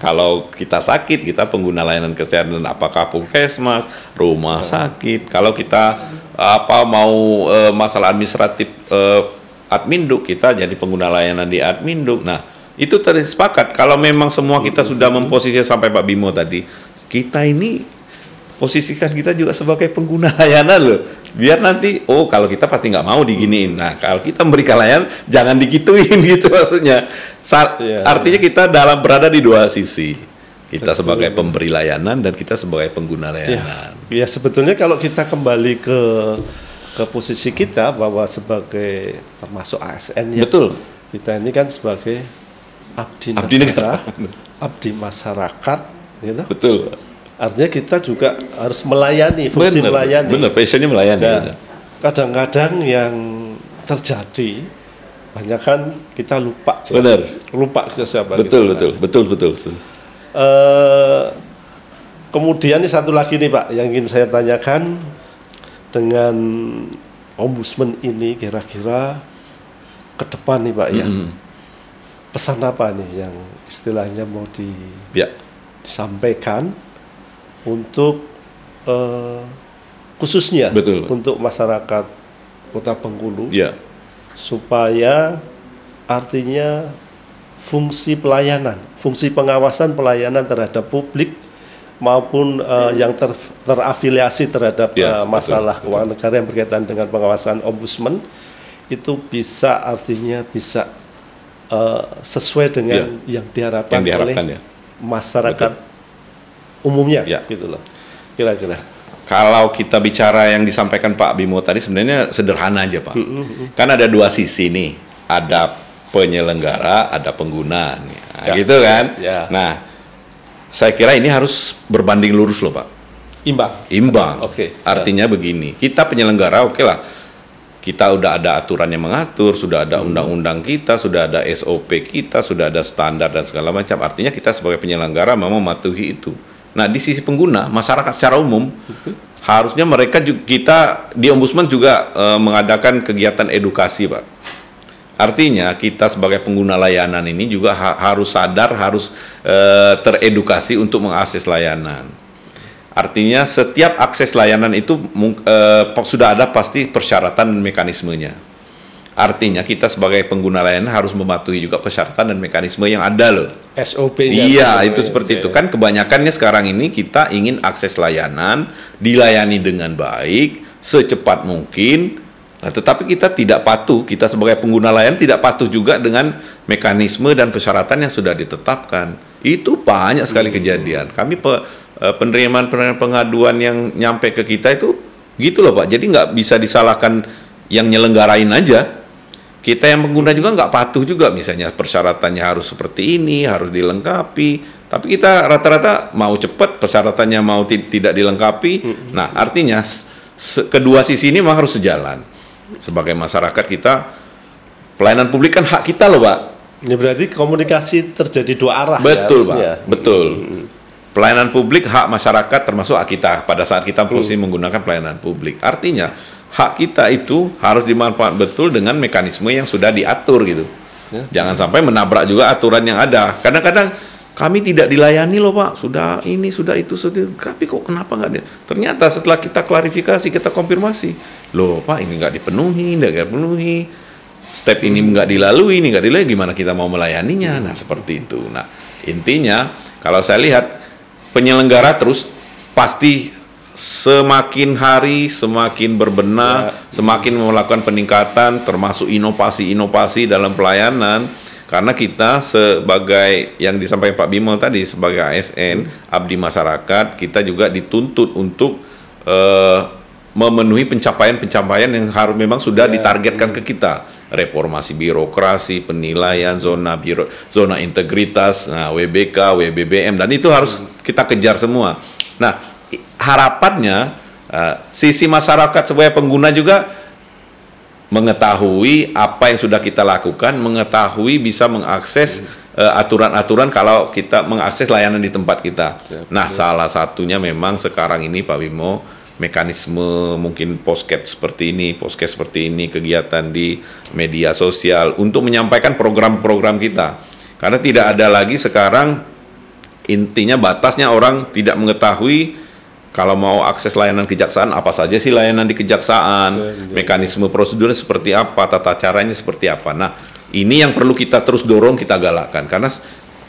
Kalau kita sakit, kita pengguna layanan kesehatan, apakah puskesmas, rumah sakit. Kalau kita mau masalah administratif Adminduk, kita jadi pengguna layanan di Adminduk. Nah itu tersepakat. Kalau memang semua kita sudah memposisikan sampai Pak Bimo tadi, kita ini posisikan kita juga sebagai pengguna layanan loh. Biar nanti, kalau kita pasti nggak mau diginiin. Nah kalau kita memberikan layanan, jangan digituin gitu maksudnya. Artinya kita berada di dua sisi. Kita sebagai pemberi layanan dan kita sebagai pengguna layanan. Ya sebetulnya kalau kita kembali ke posisi kita bahwa sebagai termasuk ASN ya. Betul. Kita ini kan sebagai abdi negara, abdi masyarakat, gitu. Betul. Artinya kita juga harus melayani, fungsi melayani. Benar, passionnya melayani. Nah, kadang-kadang yang terjadi, banyak kan kita lupa. Benar. Lupa kita siapa. Betul. Kemudian ini satu lagi nih Pak, yang ingin saya tanyakan dengan ombudsman ini kira-kira ke depan nih Pak ya. Pesan apa nih yang istilahnya mau disampaikan untuk khususnya untuk masyarakat Kota Bengkulu, supaya artinya fungsi pelayanan, fungsi pengawasan pelayanan terhadap publik maupun yang terafiliasi terhadap masalah keuangan negara yang berkaitan dengan pengawasan ombudsman itu bisa sesuai dengan yang diharapkan oleh masyarakat umumnya, gitu loh. Kira-kira. Kalau kita bicara yang disampaikan Pak Bimo tadi sebenarnya sederhana aja Pak. Kan ada dua sisi nih, ada penyelenggara, ada pengguna, gitu kan. Nah, saya kira ini harus berbanding lurus loh Pak. Imbang. Artinya begini, kita penyelenggara lah. Kita udah ada aturan yang mengatur, sudah ada undang-undang kita, sudah ada SOP kita, sudah ada standar dan segala macam. Artinya kita sebagai penyelenggara mau mematuhi itu. Nah, di sisi pengguna, masyarakat secara umum, harusnya kita di Ombudsman juga mengadakan kegiatan edukasi, Pak. Artinya kita sebagai pengguna layanan ini juga harus sadar, harus teredukasi untuk mengakses layanan. Artinya setiap akses layanan itu sudah ada pasti persyaratan dan mekanismenya. Artinya kita sebagai pengguna layanan harus mematuhi juga persyaratan dan mekanisme yang ada loh. SOP-nya. Iya, itu seperti itu. Kan kebanyakannya sekarang ini kita ingin akses layanan dilayani dengan baik, secepat mungkin, Nah, tetapi kita tidak patuh, kita sebagai pengguna layanan tidak patuh juga dengan mekanisme dan persyaratan yang sudah ditetapkan. Itu banyak sekali kejadian. Kami penerimaan pengaduan yang nyampe ke kita itu gitu loh Pak. Jadi nggak bisa disalahkan yang nyelenggarain aja. Kita yang pengguna juga nggak patuh juga, misalnya persyaratannya harus seperti ini, harus dilengkapi. Tapi kita rata-rata mau cepat, persyaratannya mau tidak dilengkapi. Nah, artinya kedua sisi ini memang harus sejalan. Sebagai masyarakat kita, pelayanan publik kan hak kita loh Pak. Ya berarti komunikasi terjadi dua arah. Betul ya, Pak, betul. Pelayanan publik hak masyarakat termasuk hak kita pada saat kita menggunakan pelayanan publik. Artinya hak kita itu harus dimanfaatkan betul dengan mekanisme yang sudah diatur gitu. Jangan sampai menabrak juga aturan yang ada. Kadang-kadang kami tidak dilayani loh Pak, sudah ini, sudah itu, sudah. Tapi kok kenapa nggak? Ternyata setelah kita klarifikasi, kita konfirmasi, loh Pak ini nggak dipenuhi, step ini nggak dilalui, gimana kita mau melayaninya? Nah seperti itu. Nah intinya kalau saya lihat penyelenggara terus pasti semakin hari semakin berbenah, semakin melakukan peningkatan, termasuk inovasi-inovasi dalam pelayanan. Karena kita sebagai yang disampaikan Pak Bimo tadi sebagai ASN, abdi masyarakat, kita juga dituntut untuk memenuhi pencapaian-pencapaian yang harus memang sudah ditargetkan ke kita. Reformasi birokrasi, penilaian, zona integritas, nah, WBK, WBBM, dan itu harus kita kejar semua. Nah, harapannya sisi masyarakat sebagai pengguna juga mengetahui apa yang sudah kita lakukan, mengetahui bisa mengakses aturan-aturan kalau kita mengakses layanan di tempat kita. Nah, salah satunya memang sekarang ini Pak Bimo, mekanisme mungkin podcast seperti ini, kegiatan di media sosial untuk menyampaikan program-program kita. Karena tidak ada lagi sekarang intinya batasnya orang tidak mengetahui kalau mau akses layanan kejaksaan, apa saja sih layanan di kejaksaan, mekanisme prosedurnya seperti apa, tata caranya seperti apa. Nah, ini yang perlu kita terus dorong, kita galakkan. Karena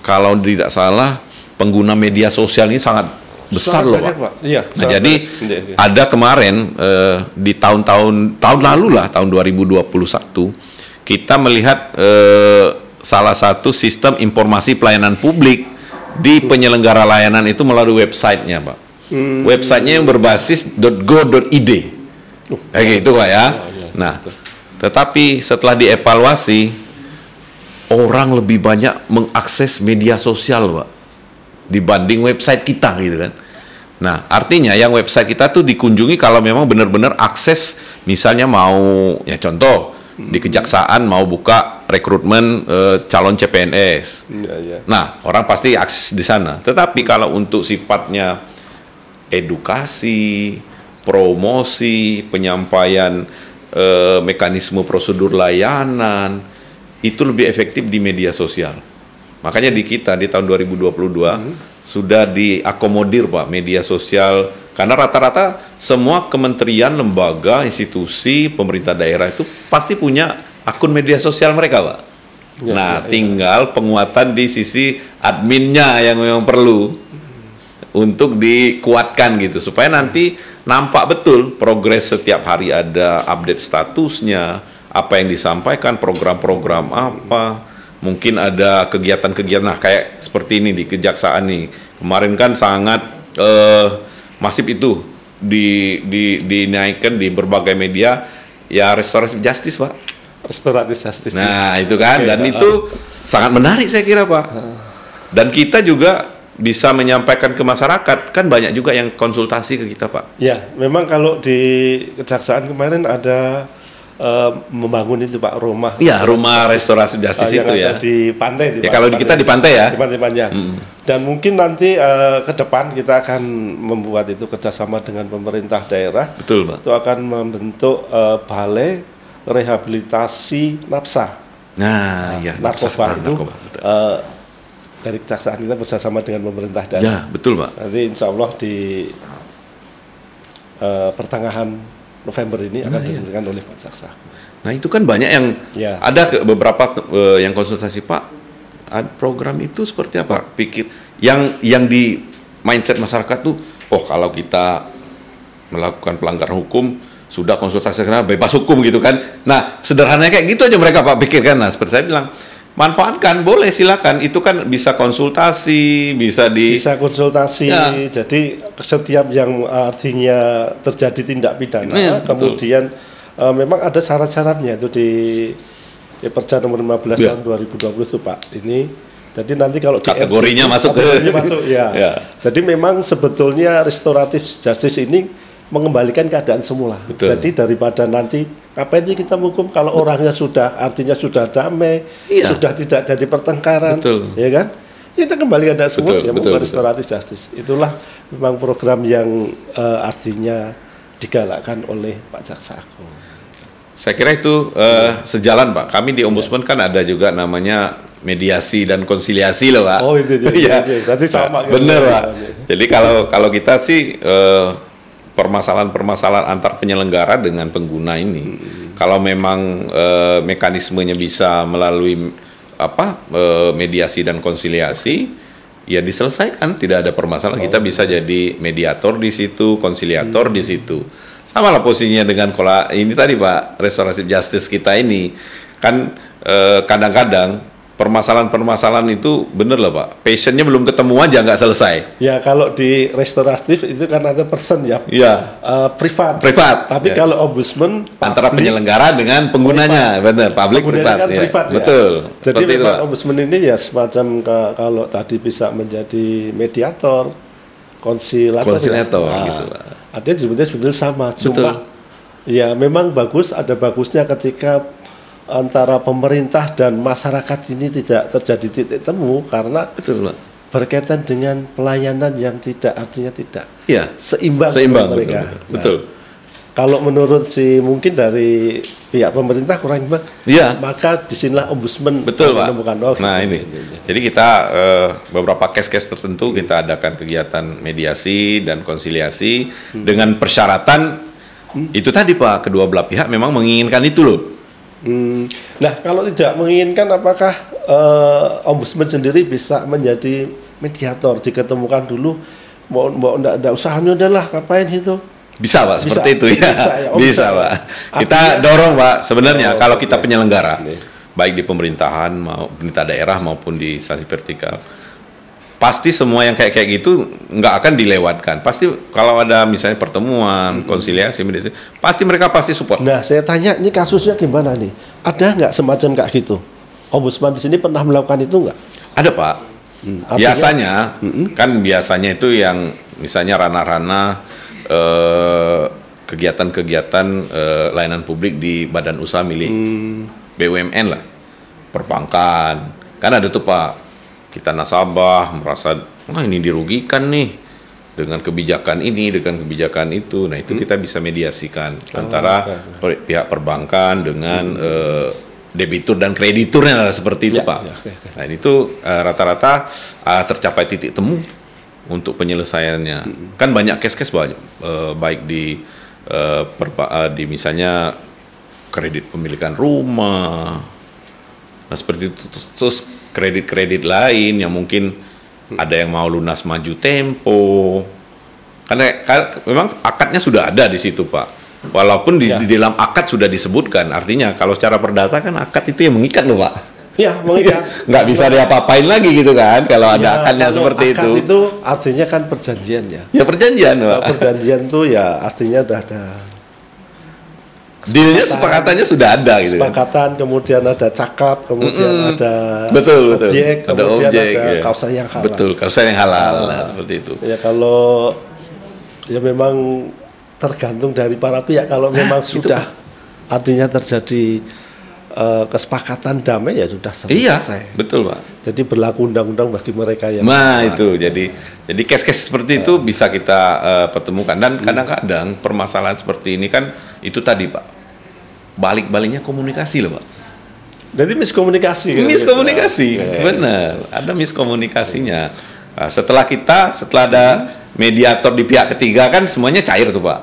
kalau tidak salah, pengguna media sosial ini sangat besar loh Pak. Iya, nah, jadi ada kemarin di tahun lalu lah, tahun 2021, kita melihat salah satu sistem informasi pelayanan publik di penyelenggara layanan itu melalui websitenya Pak. Websitenya yang berbasis .go.id kayak gitu Pak ya. Nah, tetapi setelah dievaluasi, orang lebih banyak mengakses media sosial Pak dibanding website kita gitu kan. Nah, artinya yang website kita tuh dikunjungi kalau memang benar-benar akses, misalnya mau ya contoh di kejaksaan mau buka rekrutmen calon CPNS. Nah, orang pasti akses di sana. Tetapi kalau untuk sifatnya edukasi, promosi, penyampaian mekanisme prosedur layanan, itu lebih efektif di media sosial. Makanya di kita di tahun 2022 sudah diakomodir Pak media sosial, karena rata-rata semua kementerian, lembaga, institusi, pemerintah daerah itu pasti punya akun media sosial mereka Pak. Tinggal penguatan di sisi adminnya yang memang perlu untuk dikuatkan gitu, supaya nanti nampak betul progres setiap hari, ada update statusnya, apa yang disampaikan, program-program apa, mungkin ada kegiatan-kegiatan, nah kayak seperti ini di kejaksaan nih, kemarin kan sangat masif itu dinaikkan di berbagai media, ya restoratif justice Pak. Restoratif justice. Nah itu kan, dan itu sangat menarik saya kira Pak. Dan kita juga bisa menyampaikan ke masyarakat, kan banyak juga yang konsultasi ke kita Pak. Ya, memang kalau di kejaksaan kemarin ada membangun itu Pak, rumah. Iya, rumah restorasi justice itu ya. Di pantai. Ya kalau di kita di pantai ya. Di pantai Panjang. Dan mungkin nanti ke depan kita akan membuat itu kerjasama dengan pemerintah daerah. Betul Pak. Itu akan membentuk balai rehabilitasi nafsa. Nah, ya. Narkoba itu. Dari kejaksaan kita bersama dengan pemerintah daerah. Ya, betul Pak. Nanti insya Allah di pertengahan November ini akan diberikan oleh Pak Jaksa. Nah itu kan banyak yang ada beberapa yang konsultasi Pak, program itu seperti apa? Pikir yang di mindset masyarakat tuh, oh kalau kita melakukan pelanggaran hukum sudah konsultasi karena bebas hukum gitu kan. Nah, sederhananya kayak gitu aja mereka Pak pikirkan. Nah, seperti saya bilang, manfaatkan, boleh silakan. Itu kan bisa konsultasi, bisa konsultasi. Ya. Jadi setiap yang artinya terjadi tindak pidana, kemudian memang ada syarat-syaratnya itu di Perda nomor 15 tahun 2020 itu Pak. Ini jadi nanti kalau kategorinya masuk ya. Jadi memang sebetulnya restoratif justice ini mengembalikan keadaan semula. Betul. Jadi daripada nanti ngapain sih kita menghukum kalau orangnya sudah artinya sudah damai, sudah tidak jadi pertengkaran, ya kan? Kita kembali keadaan semula, restoratif justice. Itulah memang program yang artinya digalakkan oleh Pak Jaksa Agung. Saya kira itu sejalan Pak. Kami di Ombudsman kan ada juga namanya mediasi dan konsiliasi loh Pak. Oh itu ya. Berarti sama. Bener Pak. Jadi kalau kita sih permasalahan-permasalahan antar penyelenggara dengan pengguna ini, kalau memang mekanismenya bisa melalui mediasi dan konsiliasi, ya diselesaikan, tidak ada permasalahan. Kita bisa jadi mediator di situ, konsiliator di situ. Sama lah posisinya dengan ini tadi Pak, restoratif justice kita ini kan kadang-kadang permasalahan-permasalahan itu bener lah Pak, patientnya belum ketemu aja nggak selesai. Ya kalau di restoratif itu kan ada person ya, privat. Tapi kalau ombudsman antara penyelenggara dengan penggunanya, bener, public privat. Kan privat, ya. Betul. Jadi memang ombudsman ini ya semacam kalau tadi bisa menjadi mediator, konsilator gitu Pak. Artinya sebetulnya sama, cuma ya memang ada bagusnya ketika antara pemerintah dan masyarakat ini tidak terjadi titik temu karena berkaitan dengan pelayanan yang artinya tidak seimbang mereka. Betul. Kalau menurut mungkin dari pihak pemerintah kurang imbang, maka disinilah ombudsman menemukan. Nah ini, jadi kita beberapa case-case tertentu kita adakan kegiatan mediasi dan konsiliasi dengan persyaratan itu tadi Pak, kedua belah pihak memang menginginkan itu loh. Nah, kalau tidak menginginkan, apakah ombudsman sendiri bisa menjadi mediator? Diketemukan dulu, mau enggak usahanya udahlah, ngapain itu? Bisa Pak, seperti itu ya. Bisa Pak. Kita dorong Pak, sebenarnya kalau kita penyelenggara, baik di pemerintahan, pemerintah daerah maupun di instansi vertikal, pasti semua yang kayak gitu nggak akan dilewatkan. Pasti kalau ada misalnya pertemuan, konsiliasi, mediasi, mereka pasti support. Nah, saya tanya, ini kasusnya gimana nih? Ada nggak semacam kayak gitu? Ombudsman di sini pernah melakukan itu nggak? Ada Pak. Biasanya, biasanya itu yang misalnya ranah-ranah kegiatan-kegiatan layanan publik di badan usaha milik BUMN lah, perbankan. Kan ada tuh Pak. Kita nasabah merasa, ini dirugikan nih dengan kebijakan ini, dengan kebijakan itu. Nah itu kita bisa mediasikan antara pihak perbankan dengan debitur dan krediturnya seperti itu Pak. Nah itu rata-rata tercapai titik temu untuk penyelesaiannya. Kan banyak case-case baik di misalnya kredit pemilikan rumah. Nah seperti itu terus kredit-kredit lain yang mungkin ada yang mau lunas maju tempo, karena memang akadnya sudah ada di situ Pak. Walaupun di dalam akad sudah disebutkan, artinya kalau secara perdata kan akad itu yang mengikat loh Pak. Ya mengikat. Nggak bisa diapa-apain lagi gitu kan kalau ada akadnya seperti itu. Akad itu artinya kan perjanjian ya. Ya perjanjian Pak. Perjanjian tuh ya artinya udah ada. Dealnya sepakatannya sudah ada gitu. Kesepakatan, kemudian ada cakap, kemudian ada objek, kemudian ada kausa yang halal. Betul, kausa yang halal, seperti itu. Ya kalau ya memang tergantung dari para pihak. Kalau memang sudah artinya terjadi kesepakatan damai ya sudah selesai. Iya, betul Pak. Jadi berlaku undang-undang bagi mereka yang. Nah itu, jadi case-case seperti itu bisa kita pertemukan dan kadang-kadang permasalahan seperti ini kan itu tadi Pak. Balik-baliknya komunikasi loh Pak. Jadi miskomunikasi kan? Miskomunikasi, benar. Ada miskomunikasinya. Nah, setelah ada mediator di pihak ketiga kan semuanya cair tuh Pak.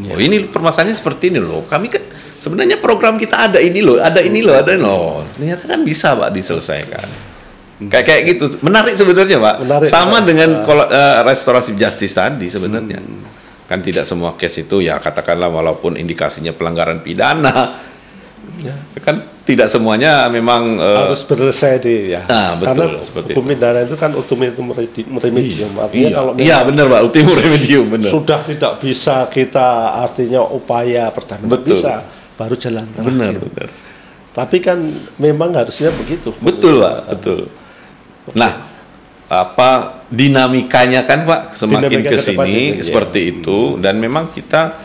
Oh ini permasalahannya seperti ini loh. Kami kan sebenarnya program kita ada ini loh. Ternyata kan bisa Pak diselesaikan. Kayak gitu. Menarik sebenarnya Pak. Sama dengan restoratif justice tadi sebenarnya. Kan tidak semua case itu ya katakanlah walaupun indikasinya pelanggaran pidana, kan tidak semuanya memang harus selesai di ya. Betul, karena hukum pidana itu kan ultimum remedium. Artinya kalau benar Pak, ultimum remedium benar. Sudah tidak bisa kita artinya upaya pertama bisa baru jalan terakhir. Benar. Tapi kan memang harusnya begitu. Betul Pak, betul. Nah, apa dinamikanya kan Pak semakin ke sini seperti itu, dan memang kita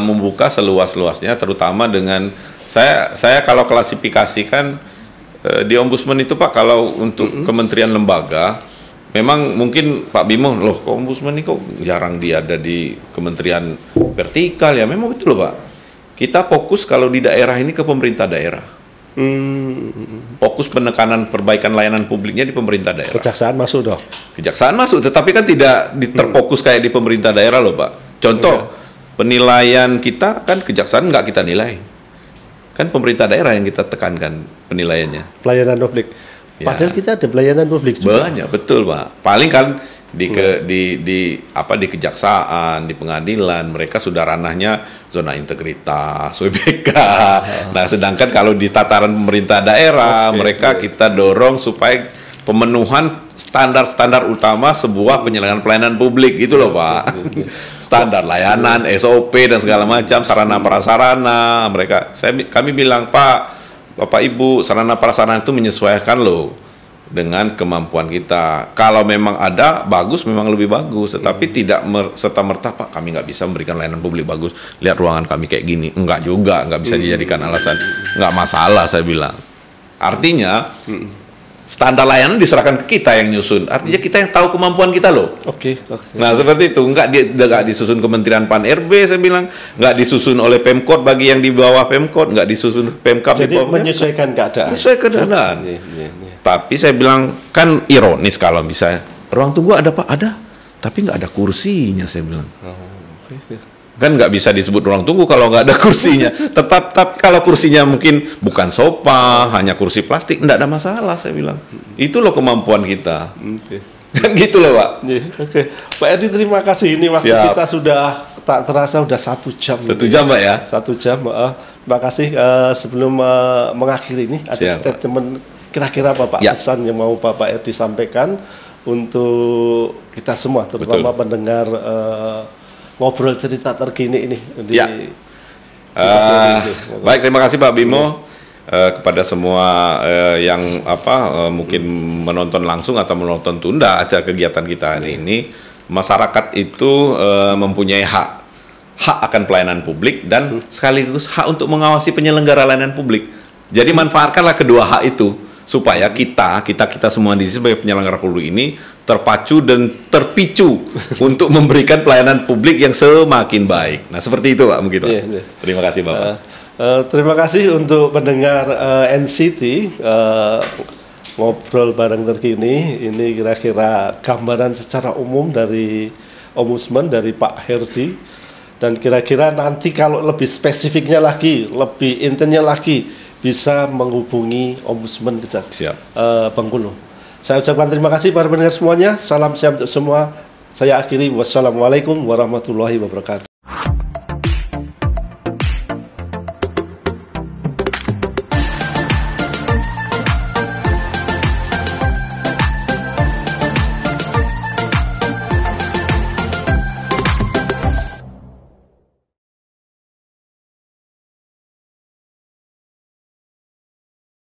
membuka seluas-luasnya, terutama dengan saya kalau klasifikasikan di Ombudsman itu Pak, kalau untuk kementerian lembaga memang mungkin Pak Bimo loh kok Ombudsman ini kok jarang dia ada di kementerian vertikal ya, memang betul loh Pak. Kita fokus kalau di daerah ini ke pemerintah daerah. Fokus penekanan perbaikan layanan publiknya di pemerintah daerah. Kejaksaan masuk dong? Kejaksaan masuk, tetapi kan tidak terfokus kayak di pemerintah daerah loh Pak. Contoh, penilaian kita kan kejaksaan nggak kita nilai. Kan pemerintah daerah yang kita tekankan penilaiannya. Pelayanan publik. Padahal kita ada pelayanan publik juga. Banyak, betul Pak. Paling kan di kejaksaan, di pengadilan mereka sudah ranahnya zona integritas, WBK. Nah, sedangkan kalau di tataran pemerintah daerah, mereka kita dorong supaya pemenuhan standar-standar utama sebuah penyelenggaraan pelayanan publik gitu loh Pak. Standar layanan, SOP dan segala macam, sarana prasarana. Kami bilang Bapak Ibu, sarana prasarana itu menyesuaikan loh dengan kemampuan kita. Kalau memang ada bagus, memang lebih bagus, tetapi tidak serta-merta Pak kami nggak bisa memberikan layanan publik bagus, lihat ruangan kami kayak gini. Enggak juga, nggak bisa dijadikan alasan. Nggak masalah saya bilang. Artinya standar layanan diserahkan ke kita yang nyusun. Artinya kita yang tahu kemampuan kita loh. Oke. Nah seperti itu. Nggak disusun Kementerian Pan RB, saya bilang. Nggak disusun oleh Pemkot bagi yang di bawah Pemkot. Nggak disusun Pemkap. Jadi menyesuaikan keadaan. Menyesuaikan keadaan. Tapi saya bilang kan ironis kalau misalnya ruang tunggu ada Pak, ada. Tapi nggak ada kursinya, saya bilang. Kan nggak bisa disebut ruang tunggu kalau nggak ada kursinya. Tetap kalau kursinya mungkin bukan sofa, hanya kursi plastik, nggak ada masalah, saya bilang. Itu loh kemampuan kita. Kan gitu loh Pak. Oke. Pak Edi, terima kasih. Ini waktu kita sudah tak terasa udah 1 jam. 1 jam Pak ya? 1 jam. Terima kasih. Sebelum mengakhiri ini, ada statement kira-kira Bapak pesan yang mau Bapak Edi sampaikan untuk kita semua, terutama pendengar ngobrol cerita terkini ini. Baik, terima kasih Pak Bimo. Kepada semua yang mungkin menonton langsung atau menonton tunda acara kegiatan kita hari ini, masyarakat itu mempunyai hak akan pelayanan publik dan sekaligus hak untuk mengawasi penyelenggara layanan publik. Jadi manfaatkanlah kedua hak itu supaya kita semua di sini sebagai penyelenggara publik ini terpacu dan terpicu untuk memberikan pelayanan publik yang semakin baik. Nah seperti itu Pak mungkin Pak. Terima kasih Bapak. Terima kasih untuk pendengar NCT ngobrol bareng terkini. Ini kira-kira gambaran secara umum dari Ombudsman, dari Pak Herdi. Dan kira-kira nanti kalau lebih spesifiknya lagi, lebih intinya lagi, bisa menghubungi Ombudsman Bengkulu. Saya ucapkan terima kasih para pendengar semuanya. Salam sehat untuk semua. Saya akhiri. Wassalamualaikum warahmatullahi wabarakatuh.